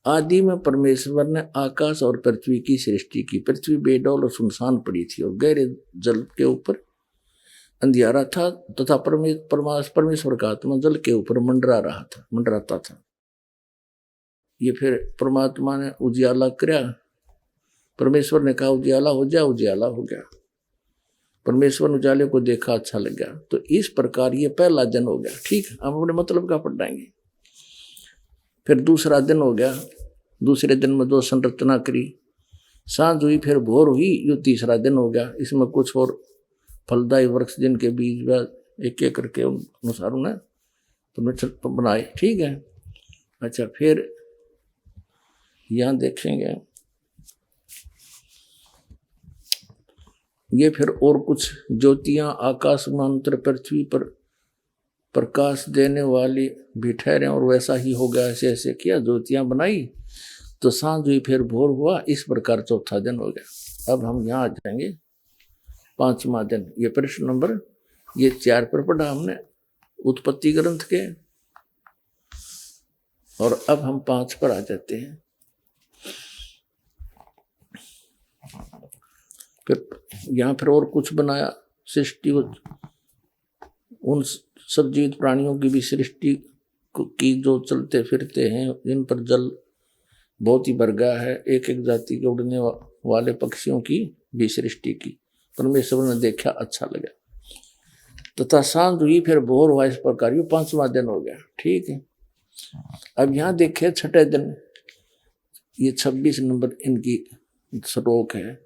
आदि में परमेश्वर ने आकाश और पृथ्वी की सृष्टि की। पृथ्वी बेडौल और सुनसान पड़ी थी और गहरे जल के ऊपर अंधियारा था तथा परमेश्वर का आत्मा जल के ऊपर मंडराता था। ये फिर परमात्मा ने उजियाला किया। परमेश्वर ने कहा उजियाला हो जा, उजियाला हो गया। परमेश्वर ने उजाले को देखा, अच्छा लग गया। तो इस प्रकार ये पहला दिन हो गया। ठीक, हम अपने मतलब का पढ़ाएंगे। फिर दूसरा दिन हो गया। दूसरे दिन में 2 संरचना करी, सांझ हुई, फिर भोर हुई। ये तीसरा दिन हो गया। इसमें कुछ और फलदायी वृक्ष जिनके बीज एक एक करके अनुसार उन्हें बनाए। ठीक है, अच्छा, फिर यहां देखेंगे ये फिर और कुछ ज्योतियां आकाश मंत्र पृथ्वी पर प्रकाश देने वाली भी ठहरे और वैसा ही हो गया। ऐसे ऐसे किया, ज्योतियां बनाई तो सांझ हुई, फिर भोर हुआ। इस प्रकार चौथा दिन हो गया। अब हम यहाँ आ जाएंगे 5वां दिन। ये प्रश्न नंबर ये 4 पर पढ़ा हमने उत्पत्ति ग्रंथ के, और अब हम 5 पर आ जाते हैं। फिर यहाँ फिर और कुछ बनाया सृष्टि, उन सब जीवित प्राणियों की भी सृष्टि की जो चलते फिरते हैं, जिन पर जल बहुत ही भर गया है। एक एक जाति के उड़ने वाले पक्षियों की भी सृष्टि की। परमेश्वर ने देखा, अच्छा लगा। तथा सांझ हुई, फिर भोर हुआ। इस प्रकार ये 5वां दिन हो गया। ठीक है, अब यहाँ देखे 6ठे दिन, ये 26 नंबर इनकी श्लोक है।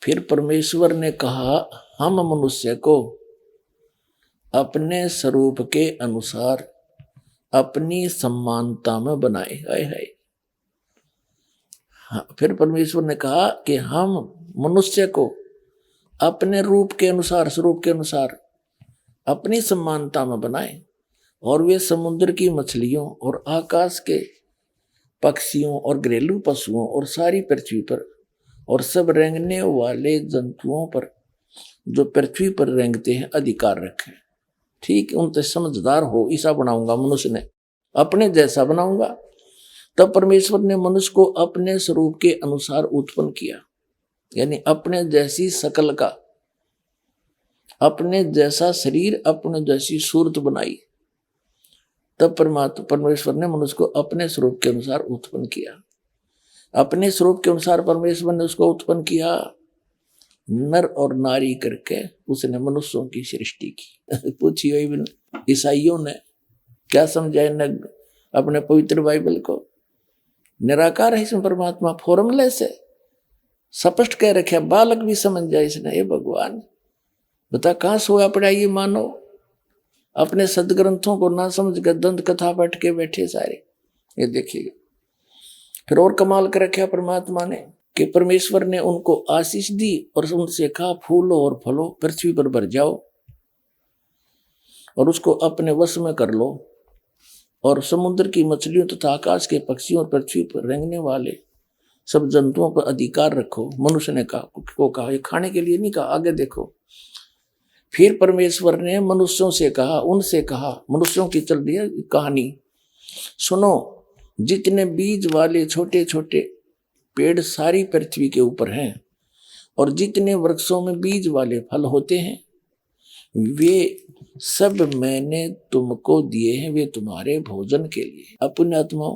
फिर परमेश्वर ने कहा, हम मनुष्य को अपने स्वरूप के अनुसार अपनी समानता में बनाए। हाय हाय। हाँ, फिर परमेश्वर ने कहा कि हम मनुष्य को अपने रूप के अनुसार, स्वरूप के अनुसार अपनी समानता में बनाए, और वे समुद्र की मछलियों और आकाश के पक्षियों और घरेलू पशुओं और सारी पृथ्वी पर और सब रेंगने वाले जंतुओं पर जो पृथ्वी पर रेंगते हैं अधिकार रखें। ठीक, उनसे समझदार हो ऐसा बनाऊंगा। मनुष्य ने अपने जैसा बनाऊंगा। तब परमेश्वर ने मनुष्य को अपने स्वरूप के अनुसार उत्पन्न किया, यानी अपने जैसी शकल का, अपने जैसा शरीर, अपने जैसी सूरत बनाई। तब परमेश्वर ने मनुष्य को अपने स्वरूप के अनुसार उत्पन्न किया। अपने स्वरूप के अनुसार परमेश्वर ने उसको उत्पन्न किया, नर और नारी करके उसने मनुष्यों की सृष्टि की। पूछिए ईसाइयों ने क्या समझा न अपने पवित्र बाइबल को? निराकार है इसमें परमात्मा, फॉर्मलेस है, स्पष्ट कह रखे। बालक भी समझ जाए इसने। ये भगवान बता कहाँ सोया पड़ा ये मानो, अपने सदग्रंथों को ना समझ कर दंत कथा बैठ के बैठे सारे। ये देखिएगा, फिर और कमाल कर रखा परमात्मा ने कि परमेश्वर ने उनको आशीष दी और उनसे कहा, फूलो और फलो, पृथ्वी पर भर जाओ और उसको अपने वश में कर लो, और समुद्र की मछलियों तथा आकाश के पक्षियों और पृथ्वी पर रेंगने वाले सब जंतुओं पर अधिकार रखो। मनुष्य ने कहा, ये खाने के लिए नहीं कहा। आगे देखो, फिर परमेश्वर ने मनुष्यों से कहा, उनसे कहा, मनुष्यों की चल रही है कहानी सुनो। जितने बीज वाले छोटे छोटे पेड़ सारी पृथ्वी के ऊपर हैं, और जितने वृक्षों में बीज वाले फल होते हैं, वे सब मैंने तुमको दिए हैं, वे तुम्हारे भोजन के लिए। अपने आत्माओं,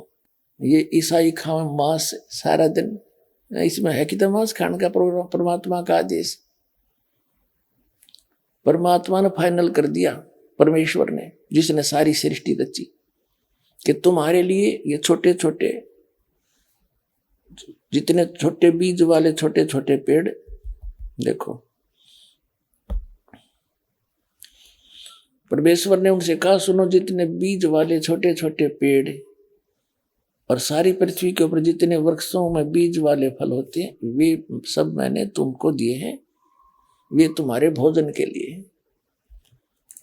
ये ईसाई खाओ मांस सारा दिन, इसमें है कि तो मांस खाने का प्रोग्राम, परमात्मा का आदेश। परमात्मा ने फाइनल कर दिया, परमेश्वर ने, जिसने सारी सृष्टि रची, कि तुम्हारे लिए ये छोटे छोटे, जितने छोटे बीज वाले छोटे छोटे पेड़, देखो परमेश्वर ने उनसे कहा, सुनो, जितने बीज वाले छोटे छोटे पेड़ और सारी पृथ्वी के ऊपर जितने वृक्षों में बीज वाले फल होते हैं, वे सब मैंने तुमको दिए हैं, वे तुम्हारे भोजन के लिए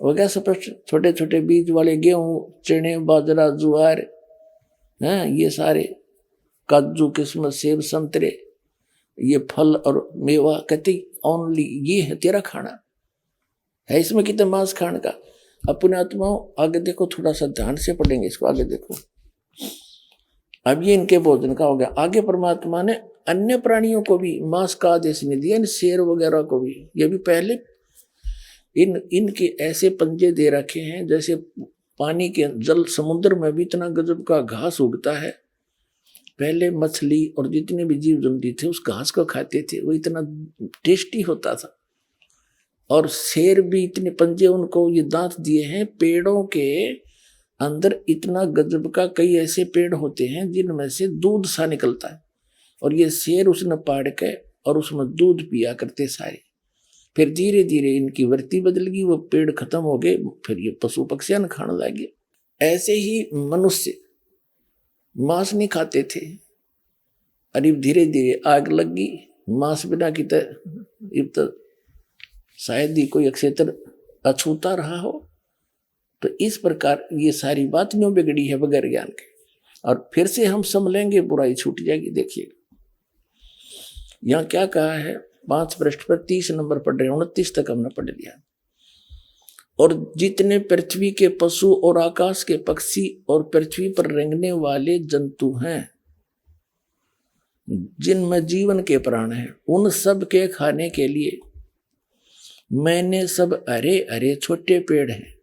हो गया स्पष्ट। छोटे छोटे बीज वाले गेहूं, चने, बाजरा, ज्वार, हैं, ये सारे काजू, किस्मत, सेब, संतरे, ये फल और मेवा, कहते ओनली ये है तेरा खाना, है इसमें कितने मांस खाने का। अपने आत्माओं आगे देखो, थोड़ा सा ध्यान से पढ़ेंगे इसको, आगे देखो। अब ये इनके भोजन का हो गया। आगे परमात्मा ने अन्य प्राणियों को भी मांस का आदेश नहीं दिया, इन शेर वगैरह को भी। ये भी पहले इनके ऐसे पंजे दे रखे हैं, जैसे पानी के जल समुद्र में भी इतना गजब का घास उगता है। पहले मछली और जितने भी जीव जंतु थे उस घास को खाते थे, वो इतना टेस्टी होता था। और शेर भी इतने पंजे उनको ये दांत दिए हैं। पेड़ों के अंदर इतना गजब का कई ऐसे पेड़ होते हैं जिनमें से दूध सा निकलता है, और ये शेर उसने पाड़ के और उसमें दूध पिया करते सारे। फिर धीरे धीरे इनकी वृत्ति बदल गई, वो पेड़ खत्म हो गए, फिर ये पशु पक्षियां खाने लगे। ऐसे ही मनुष्य मांस नहीं खाते थे, अरे धीरे धीरे आग लग गई मांस बिना की, तो शायद ही कोई अक्षेत्र अछूता रहा हो। तो इस प्रकार ये सारी बात न्यों बिगड़ी है बगैर ज्ञान के, और फिर से हम संभलेंगे, बुराई छूट जाएगी। देखिए यहाँ क्या कहा है, 5 पृष्ठ पर 30 नंबर पढ़ रहे हैं, 29 तक हमने पढ़ लिया। और जितने पृथ्वी के पशु और आकाश के पक्षी और पृथ्वी पर रेंगने वाले जंतु हैं, जिनमें जीवन के प्राण हैं, उन सब के खाने के लिए मैंने सब हरे हरे छोटे पेड़ हैं।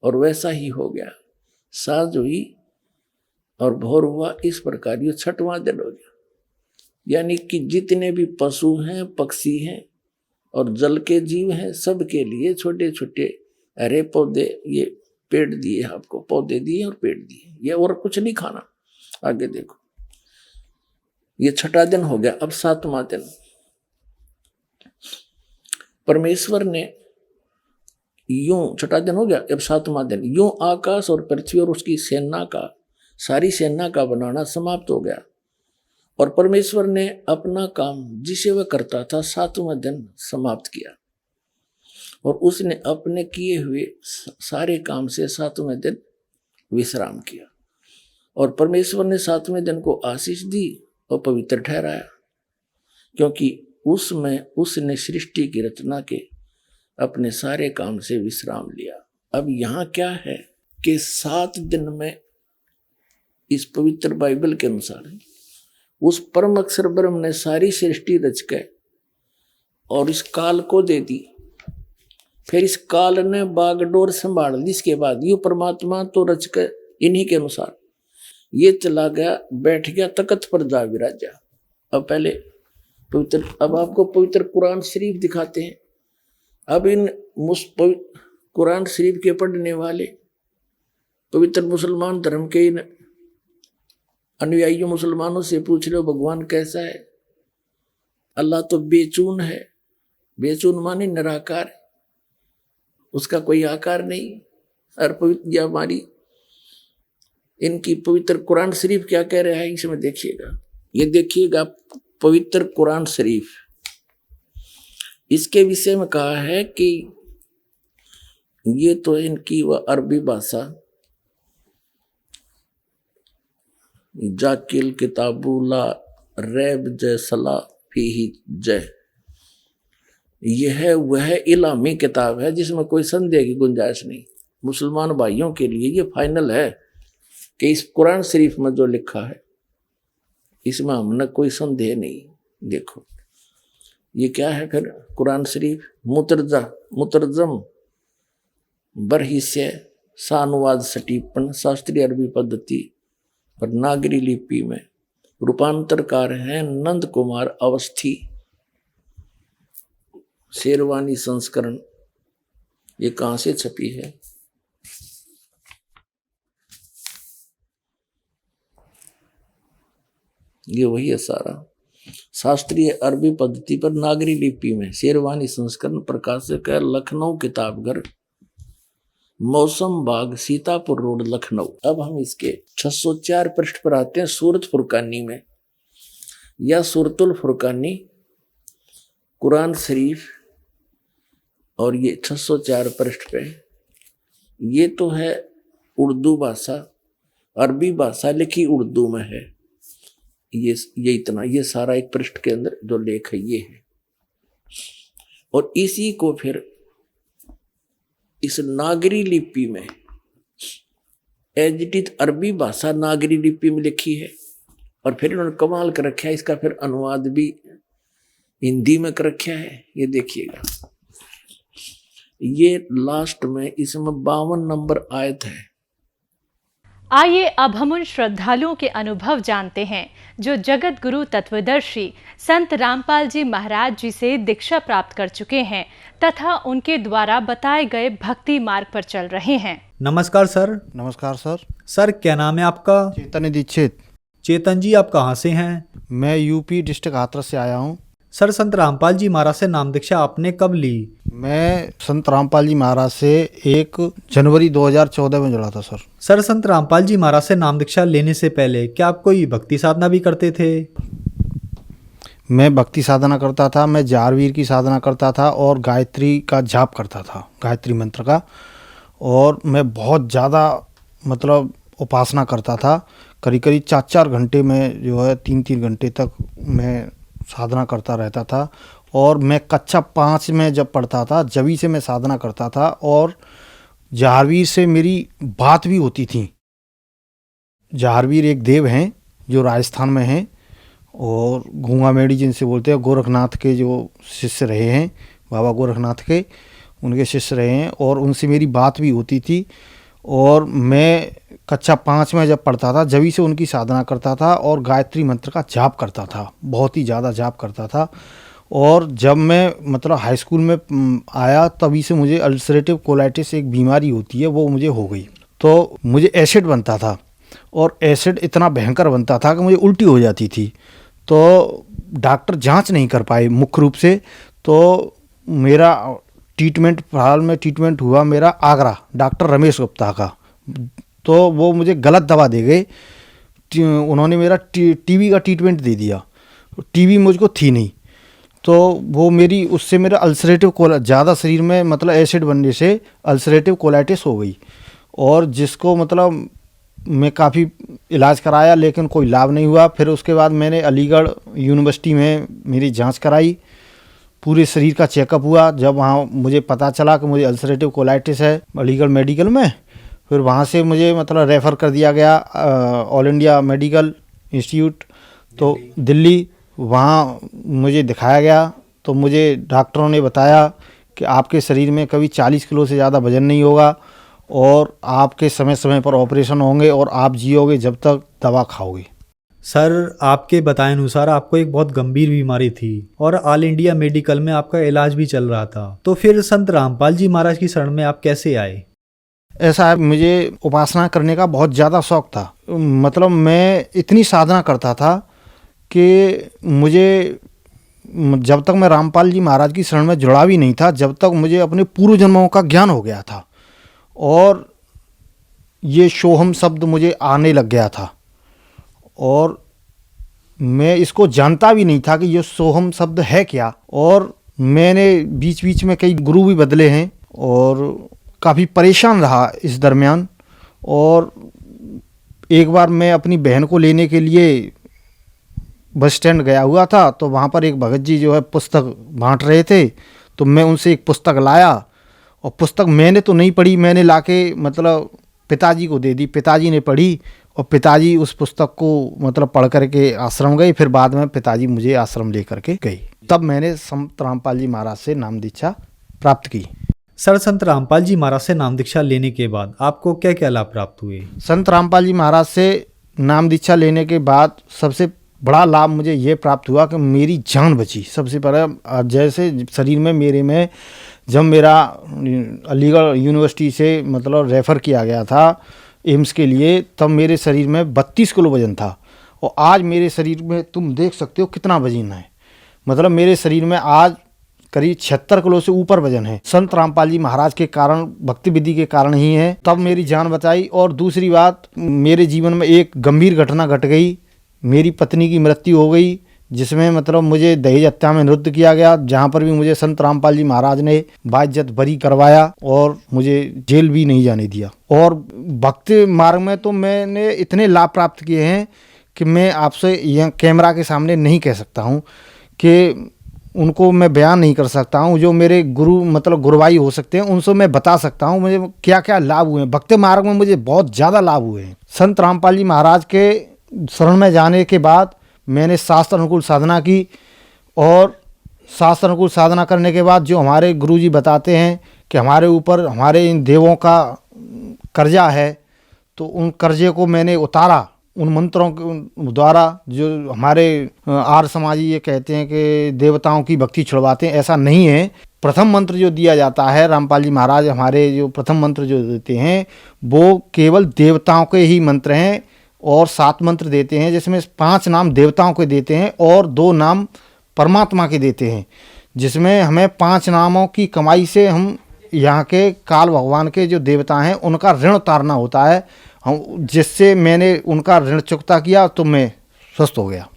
और वैसा ही हो गया। सांझ हुई और भोर हुआ, इस प्रकार ये 6वां दिन हो गया। यानी कि जितने भी पशु हैं, पक्षी हैं और जल के जीव हैं, सबके लिए छोटे छोटे हरे पौधे, ये पेड़ दिए आपको, पौधे दिए और पेड़ दिए, ये और कुछ नहीं खाना। आगे देखो, ये 6वां दिन हो गया। अब 7वां दिन परमेश्वर ने यूं, 6वां दिन हो गया, अब 7वां दिन, यूं आकाश और पृथ्वी और उसकी सेना का, सारी सेना का बनाना समाप्त हो गया। और परमेश्वर ने अपना काम जिसे वह करता था 7वां दिन समाप्त किया, और उसने अपने किए हुए सारे काम से 7वें दिन विश्राम किया। और परमेश्वर ने 7वें दिन को आशीष दी और पवित्र ठहराया, क्योंकि उसमें उसने सृष्टि की रचना के अपने सारे काम से विश्राम लिया। अब यहाँ क्या है कि 7 दिन में इस पवित्र बाइबल के अनुसार उस परम अक्षर ब्रह्म ने सारी सृष्टि रच के और इस काल को दे दी। फिर इस काल ने बागडोर संभाल ली। इसके बाद ये परमात्मा तो रच के इन्हीं के अनुसार ये चला गया, बैठ गया, तख्त पर जा विराजा। अब पहले पवित्र, अब आपको पवित्र कुरान शरीफ दिखाते हैं। अब इन कुरान शरीफ के पढ़ने वाले पवित्र मुसलमान धर्म के इन अनुयायियों मुसलमानों से पूछ लो भगवान कैसा है। अल्लाह तो बेचून है। बेचून माने निराकार, उसका कोई आकार नहीं। और पवित्र हमारी इनकी पवित्र कुरान शरीफ क्या कह रहा है, इसमें देखिएगा। ये देखिएगा पवित्र कुरान शरीफ, इसके विषय में कहा है कि ये तो इनकी वह अरबी भाषा, जाकिल किताबुला रैब जय सला फीही जय, यह वह इलामी किताब है जिसमें कोई संदेह की गुंजाइश नहीं। मुसलमान भाइयों के लिए ये फाइनल है कि इस कुरान शरीफ में जो लिखा है इसमें हमने कोई संदेह नहीं। देखो ये क्या है फिर कुरान शरीफ, मुतरजम बरहिस्से सानुवाद सटीपन शास्त्रीय अरबी पद्धति और नागरी लिपि में रूपांतरकार हैं नंद कुमार अवस्थी, शेरवानी संस्करण ये कहां से छपी है? ये वही है सारा। शास्त्रीय अरबी पद्धति पर नागरी लिपि में शेरवानी संस्करण प्रकाशक है लखनऊ किताबघर, मौसम बाग, सीतापुर रोड, लखनऊ। अब हम इसके 604 पृष्ठ पर आते हैं। सूरत फुरकानी में या सूरतुल फुरकानी, कुरान शरीफ, और ये 604 पृष्ठ पे। ये तो है उर्दू भाषा, अरबी भाषा लिखी उर्दू में है। ये इतना, ये सारा एक पृष्ठ के अंदर जो लेख है ये है। और इसी को फिर इस नागरी लिपि में एडिटित अरबी भाषा नागरी लिपि में लिखी है। और फिर इन्होंने कमाल कर रखा है, इसका फिर अनुवाद भी हिंदी में कर रखा है। ये देखिएगा, ये लास्ट में इसमें 52 नंबर आयत है। आइए अब हम उन श्रद्धालुओं के अनुभव जानते हैं जो जगत गुरु तत्वदर्शी संत रामपाल जी महाराज जी से दीक्षा प्राप्त कर चुके हैं तथा उनके द्वारा बताए गए भक्ति मार्ग पर चल रहे हैं। नमस्कार सर। नमस्कार सर। सर क्या नाम है आपका? चेतन दीक्षित। चेतन जी आप कहाँ से हैं? मैं यूपी डिस्ट्रिक्ट हाथरस से आया हूँ। सर संत रामपाल जी महाराज से नाम दीक्षा आपने कब ली? मैं संत रामपाल जी महाराज से 1 जनवरी 2014 में जुड़ा था सर। सर संत रामपाल जी महाराज से नाम दीक्षा लेने से पहले क्या आप कोई भक्ति साधना भी करते थे? मैं भक्ति साधना करता था, मैं जारवीर की साधना करता था और गायत्री का जाप करता था, गायत्री मंत्र का। और मैं बहुत ज़्यादा मतलब उपासना करता था। करीब करीब 4-4 घंटे में जो है 3-3 घंटे तक मैं साधना करता रहता था। और मैं कक्षा 5 में जब पढ़ता था जभी से मैं साधना करता था। और जहारवीर से मेरी बात भी होती थी। जहारवीर एक देव हैं जो राजस्थान में हैं और गूंगा मेड़ी जिनसे बोलते हैं, गोरखनाथ के जो शिष्य रहे हैं, बाबा गोरखनाथ के, उनके शिष्य रहे हैं और उनसे मेरी बात भी होती थी। और मैं कक्षा 5 में जब पढ़ता था जभी से उनकी साधना करता था और गायत्री मंत्र का जाप करता था, बहुत ही ज़्यादा जाप करता था। और जब मैं मतलब हाई स्कूल में आया तभी से मुझे अल्सरेटिव कोलाइटिस एक बीमारी होती है वो मुझे हो गई। तो मुझे एसिड बनता था और एसिड इतना भयंकर बनता था कि मुझे उल्टी हो जाती थी। तो डॉक्टर जांच नहीं कर पाए मुख्य रूप से। तो मेरा ट्रीटमेंट, फिलहाल में ट्रीटमेंट हुआ मेरा आगरा डॉक्टर रमेश गुप्ता का। तो वो मुझे गलत दवा दे गए। उन्होंने मेरा टीबी का ट्रीटमेंट दे दिया। टीबी मुझको थी नहीं। तो वो मेरी उससे मेरा अल्सरेटिव ज़्यादा शरीर में मतलब एसिड बनने से अल्सरेटिव कोलाइटिस हो गई। और जिसको मतलब मैं काफ़ी इलाज कराया लेकिन कोई लाभ नहीं हुआ। फिर उसके बाद मैंने अलीगढ़ यूनिवर्सिटी में मेरी जांच कराई, पूरे शरीर का चेकअप हुआ। जब वहाँ मुझे पता चला कि मुझे अल्सरेटिव कोलाइटिस है अलीगढ़ मेडिकल में, फिर वहाँ से मुझे मतलब रेफ़र कर दिया गया ऑल इंडिया मेडिकल इंस्टीट्यूट तो दिल्ली। वहाँ मुझे दिखाया गया तो मुझे डॉक्टरों ने बताया कि आपके शरीर में कभी 40 किलो से ज़्यादा वजन नहीं होगा और आपके समय समय पर ऑपरेशन होंगे और आप जियोगे जब तक दवा खाओगे। सर आपके बताए अनुसार आपको एक बहुत गंभीर बीमारी थी और ऑल इंडिया मेडिकल में आपका इलाज भी चल रहा था। तो फिर संत रामपाल जी महाराज की शरण में आप कैसे आए? ऐसा है, मुझे उपासना करने का बहुत ज़्यादा शौक़ था। मतलब मैं इतनी साधना करता था कि मुझे जब तक मैं रामपाल जी महाराज की शरण में जुड़ा भी नहीं था जब तक मुझे अपने पूर्व जन्मों का ज्ञान हो गया था और ये सोहम शब्द मुझे आने लग गया था। और मैं इसको जानता भी नहीं था कि ये सोहम शब्द है क्या। और मैंने बीच बीच में कई गुरु भी बदले हैं और काफ़ी परेशान रहा इस दरमियान। और एक बार मैं अपनी बहन को लेने के लिए बस स्टैंड गया हुआ था तो वहाँ पर एक भगत जी जो है पुस्तक बांट रहे थे तो मैं उनसे एक पुस्तक लाया और पुस्तक मैंने तो नहीं पढ़ी, मैंने लाके मतलब पिताजी को दे दी। पिताजी ने पढ़ी और पिताजी उस पुस्तक को मतलब पढ़ करके आश्रम गए। फिर बाद में पिताजी मुझे आश्रम ले करके गए। तब मैंने संत रामपाल जी महाराज से नाम दीक्षा प्राप्त की। सर संत रामपाल जी महाराज से नाम दीक्षा लेने के बाद आपको क्या क्या लाभ प्राप्त हुए? संत रामपाल जी महाराज से नाम दीक्षा लेने के बाद सबसे बड़ा लाभ मुझे ये प्राप्त हुआ कि मेरी जान बची। सबसे पहले जैसे शरीर में मेरे में जब मेरा अलीगढ़ यूनिवर्सिटी से मतलब रेफ़र किया गया था एम्स के लिए, तब मेरे शरीर में 32 किलो वज़न था और आज मेरे शरीर में तुम देख सकते हो कितना वज़न है। मतलब मेरे शरीर में आज करीब 76 किलो से ऊपर वजन है। संत रामपाल जी महाराज के कारण, भक्ति विधि के कारण ही है, तब मेरी जान बचाई। और दूसरी बात, मेरे जीवन में एक गंभीर घटना घट गई। मेरी पत्नी की मृत्यु हो गई, जिसमें मतलब मुझे दहेज हत्या में निरुद्ध किया गया, जहाँ पर भी मुझे संत रामपाल जी महाराज ने बाइज्जत बरी करवाया और मुझे जेल भी नहीं जाने दिया। और भक्ति मार्ग में तो मैंने इतने लाभ प्राप्त किए हैं कि मैं आपसे यह कैमरा के सामने नहीं कह सकता हूँ, कि उनको मैं बयान नहीं कर सकता हूँ। जो मेरे गुरु मतलब गुरुभाई हो सकते हैं, उनसे मैं बता सकता हूँ मुझे क्या क्या लाभ हुए हैं। भक्ति मार्ग में मुझे बहुत ज़्यादा लाभ हुए हैं। संत रामपाल जी महाराज के शरण में जाने के बाद मैंने शास्त्र अनुकूल साधना की, और शास्त्र अनुकूल साधना करने के बाद जो हमारे गुरुजी बताते हैं कि हमारे ऊपर हमारे इन देवों का कर्जा है, तो उन कर्जे को मैंने उतारा उन मंत्रों के द्वारा। जो हमारे आर्य समाजी ये कहते हैं कि देवताओं की भक्ति छुड़वाते हैं, ऐसा नहीं है। प्रथम मंत्र जो दिया जाता है, रामपाल जी महाराज हमारे जो प्रथम मंत्र जो देते हैं, वो केवल देवताओं के ही मंत्र हैं। और 7 मंत्र देते हैं, जिसमें 5 नाम देवताओं के देते हैं और 2 नाम परमात्मा के देते हैं, जिसमें हमें 5 नामों की कमाई से हम यहाँ के काल भगवान के जो देवता हैं उनका ऋण उतारना होता है। जिससे मैंने उनका ऋण चुकता किया तो मैं स्वस्थ हो गया।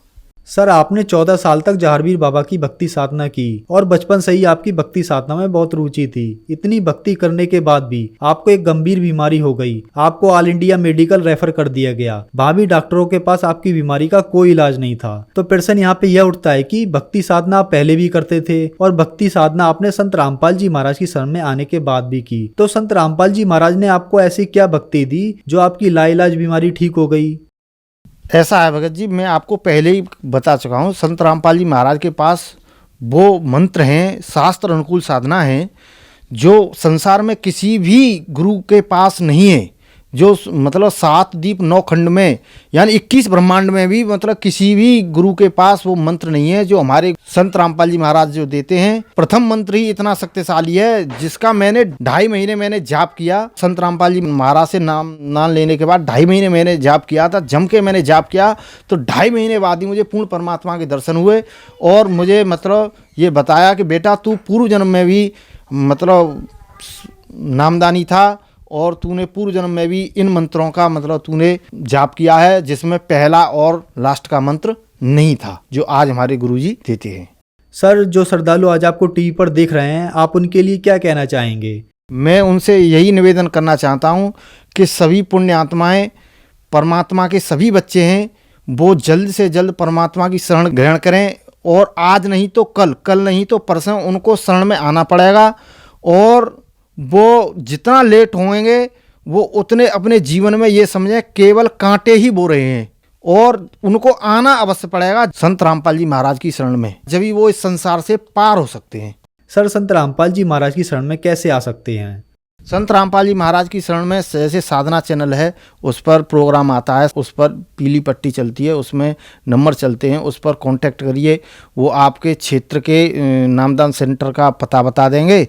सर, आपने 14 साल तक जहारवीर बाबा की भक्ति साधना की और बचपन से ही आपकी भक्ति साधना में बहुत रुचि थी। इतनी भक्ति करने के बाद भी आपको एक गंभीर बीमारी हो गई, आपको ऑल इंडिया मेडिकल रेफर कर दिया गया। भाभी डॉक्टरों के पास आपकी बीमारी का कोई इलाज नहीं था। तो प्रश्न यहाँ पे यह उठता है कि भक्ति साधना आप पहले भी करते थे और भक्ति साधना आपने संत रामपाल जी महाराज की शरण में आने के बाद भी की। तो संत रामपाल जी महाराज ने आपको ऐसी क्या भक्ति दी जो आपकी लाइलाज बीमारी ठीक हो गई? ऐसा है भगत जी, मैं आपको पहले ही बता चुका हूँ, संत रामपाल जी महाराज के पास वो मंत्र हैं, शास्त्र अनुकूल साधना है, जो संसार में किसी भी गुरु के पास नहीं है। जो मतलब 7 दीप 9 खंड में यानी 21 ब्रह्मांड में भी मतलब किसी भी गुरु के पास वो मंत्र नहीं है जो हमारे संत रामपाल जी महाराज जो देते हैं। प्रथम मंत्र ही इतना शक्तिशाली है, जिसका मैंने 2.5 महीने मैंने जाप किया। संत रामपाल जी महाराज से नाम लेने के बाद 2.5 महीने मैंने जाप किया था, जम के मैंने जाप किया। तो 2.5 महीने बाद ही मुझे पूर्ण परमात्मा के दर्शन हुए और मुझे मतलब ये बताया कि बेटा तू पूर्व जन्म में भी मतलब नामदानी था और तूने पूर्व जन्म में भी इन मंत्रों का मतलब तूने जाप किया है, जिसमें पहला और लास्ट का मंत्र नहीं था जो आज हमारे गुरुजी देते हैं। सर, जो श्रद्धालु आज आपको टीवी पर देख रहे हैं, आप उनके लिए क्या कहना चाहेंगे? मैं उनसे यही निवेदन करना चाहता हूँ कि सभी पुण्य आत्माएं परमात्मा के सभी बच्चे हैं, वो जल्द से जल्द परमात्मा की शरण ग्रहण करें। और आज नहीं तो कल, कल नहीं तो परसों उनको शरण में आना पड़ेगा। और वो जितना लेट होंगे वो उतने अपने जीवन में ये समझें केवल कांटे ही बो रहे हैं, और उनको आना अवश्य पड़ेगा संत रामपाल जी महाराज की शरण में, जब वो इस संसार से पार हो सकते हैं। सर, संत रामपाल जी महाराज की शरण में कैसे आ सकते हैं? संत रामपाल जी महाराज की शरण में जैसे साधना चैनल है, उस पर प्रोग्राम आता है, उस पर पीली पट्टी चलती है, उसमें नंबर चलते हैं, उस पर कांटेक्ट करिए। वो आपके क्षेत्र के नामदान सेंटर का पता बता देंगे,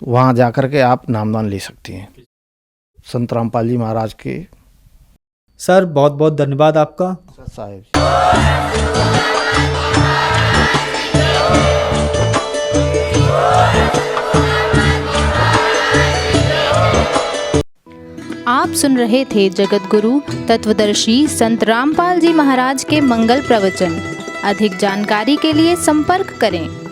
वहाँ जाकर के आप नामदान ले सकते हैं संत रामपाल जी महाराज के। सर, बहुत बहुत धन्यवाद आपका। साहेब आप सुन रहे थे जगत गुरु तत्वदर्शी संत रामपाल जी महाराज के मंगल प्रवचन। अधिक जानकारी के लिए संपर्क करें